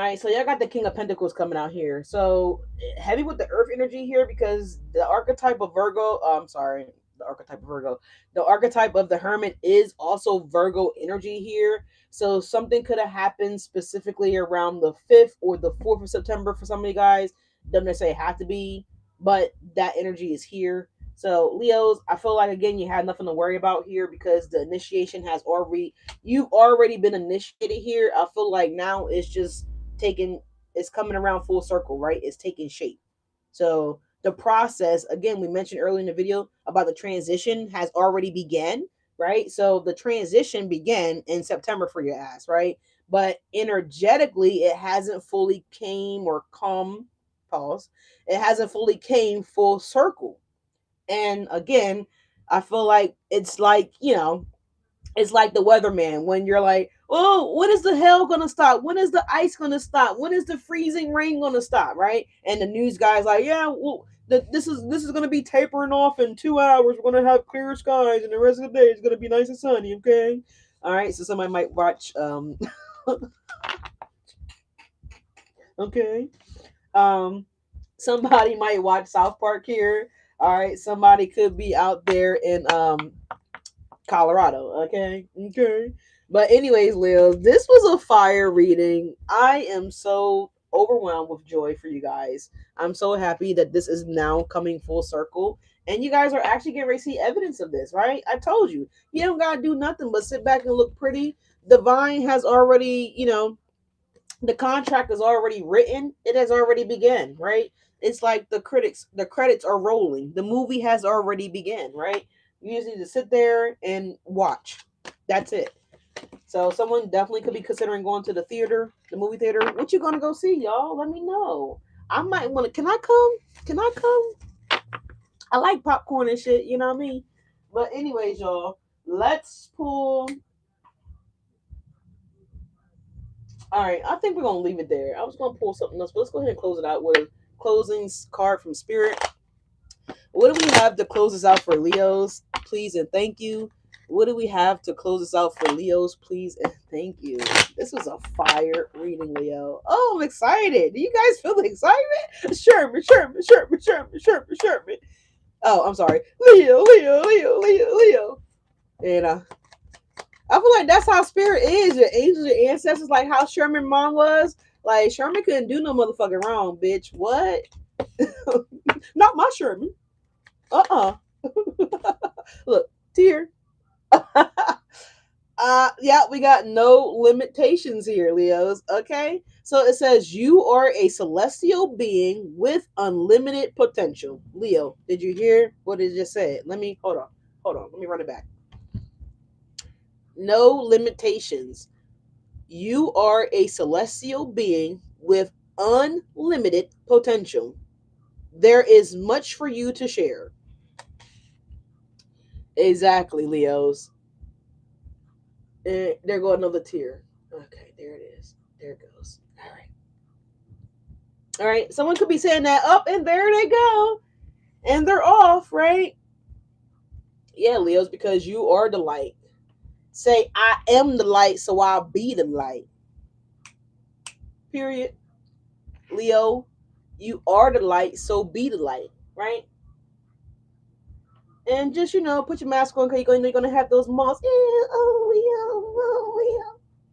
right, so y'all got the King of Pentacles coming out here. So heavy with the Earth energy here because the archetype of Virgo. I'm sorry, the archetype of Virgo. The archetype of the Hermit is also Virgo energy here. So something could have happened specifically around the 5th or the 4th of September for some of you guys. Doesn't necessarily have to be, but that energy is here. So Leos, I feel like again you had nothing to worry about here because the initiation has already you've already been initiated here. I feel like now it's just taking it's coming around full circle, right? It's taking shape. So the process, again, we mentioned earlier in the video about the transition has already began, right? So the transition began in September for your ass, right? But energetically, it hasn't fully came or come, pause. It hasn't fully came full circle. And again, I feel like it's like, it's like the weatherman when you're like, oh, when is the hell gonna stop? When is the ice gonna stop? When is the freezing rain gonna stop? Right? And the news guy's like, yeah, well, this is gonna be tapering off in 2 hours. We're gonna have clear skies, and the rest of the day is gonna be nice and sunny. Okay. All right. So somebody might watch. Okay. Um, somebody might watch South Park here. All right. Somebody could be out there in Colorado. Okay. Okay. But anyways, Lil, this was a fire reading. I am so overwhelmed with joy for you guys. I'm so happy that this is now coming full circle. And you guys are actually getting ready to see evidence of this, right? I told you. You don't gotta do nothing but sit back and look pretty. Divine has already, the contract is already written. It has already begun, right? It's like the credits are rolling. The movie has already begun, right? You just need to sit there and watch. That's it. So someone definitely could be considering going to the theater, the movie theater. What you gonna go see, y'all? Let me know. I might want to. Can I come? Can I come? I like popcorn and shit. You know what I mean? But anyways, y'all, let's pull. All right, I think we're gonna leave it there. I was gonna pull something else, but let's go ahead and close it out with a closing card from Spirit. What do we have to close this out for Leos? Please and thank you. What do we have to close this out for Leos? Please and thank you. This was a fire reading, Leo. Oh, I'm excited. Do you guys feel the excitement? Sherman. Oh, I'm sorry. Leo. And I feel like that's how Spirit is. Your angels, your ancestors, like how Sherman mom was. Like Sherman couldn't do no motherfucking wrong, bitch. What? Not my Sherman. Uh-uh. Look, tear. Yeah, we got no limitations here, Leos. Okay. So it says you are a celestial being with unlimited potential. Leo, did you hear what it just said? Let me hold on. Hold on. Let me run it back. No limitations. You are a celestial being with unlimited potential. There is much for you to share. Exactly, Leos. And there go another tear. Okay, there it is. There it goes. All right. All right. Someone could be saying that up and there they go. And they're off, right? Yeah, Leos, because you are the light. Say, I am the light, so I'll be the light. Period. Leo, you are the light, so be the light, right? And just, put your mask on because you're going to have those moths.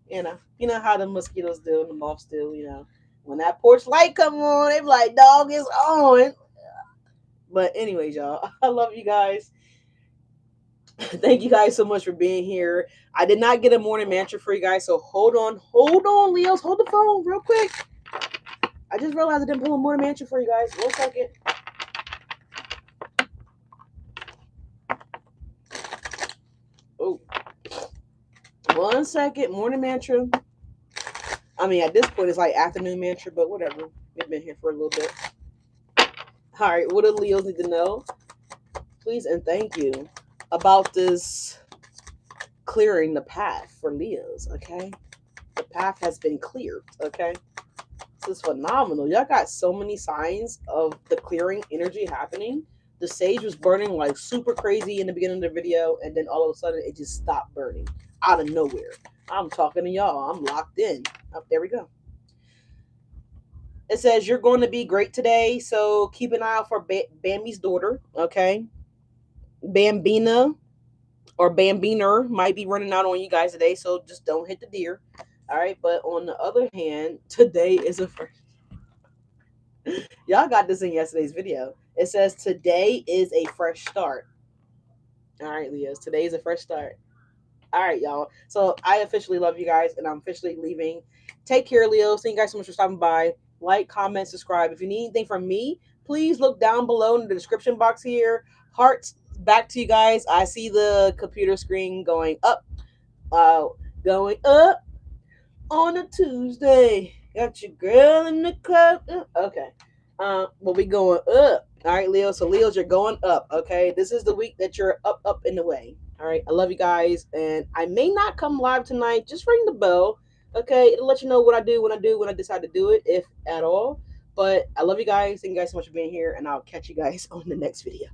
You know how the mosquitoes do and the moths do, When that porch light come on, they be like, dog is on. But anyways, y'all, I love you guys. Thank you guys so much for being here. I did not get a morning mantra for you guys, so hold on, Leos. Hold the phone real quick. I just realized I didn't pull a morning mantra for you guys. 1 second. Oh, 1 second. Morning mantra. I mean, at this point, it's like afternoon mantra, but whatever. We've been here for a little bit. All right, what do Leos need to know? Please and thank you about this clearing the path for Leos, okay? The path has been cleared, okay? This is phenomenal. Y'all got so many signs of the clearing energy happening. The sage was burning like super crazy in the beginning of the video, and then all of a sudden it just stopped burning out of nowhere. I'm talking to y'all. I'm locked in. Oh, there we go. It says you're going to be great today, so keep an eye out for Bambi's daughter, okay? Bambina or Bambiner might be running out on you guys today, so just don't hit the deer. All right, but on the other hand, today is a first. Y'all got this in yesterday's video. It says today is a fresh start. All right, Leos, today is a fresh start. All right, y'all. So I officially love you guys, and I'm officially leaving. Take care, Leos. Thank you guys so much for stopping by. Like, comment, subscribe. If you need anything from me, please look down below in the description box here. Hearts back to you guys. I see the computer screen going up. Going up on a Tuesday. Got your girl in the club. Okay. Well, we going up. All right, Leo. So, Leos, you're going up. Okay. This is the week that you're up in the way. All right. I love you guys. And I may not come live tonight. Just ring the bell. Okay. It'll let you know what I do when I decide to do it, if at all. But I love you guys. Thank you guys so much for being here. And I'll catch you guys on the next video.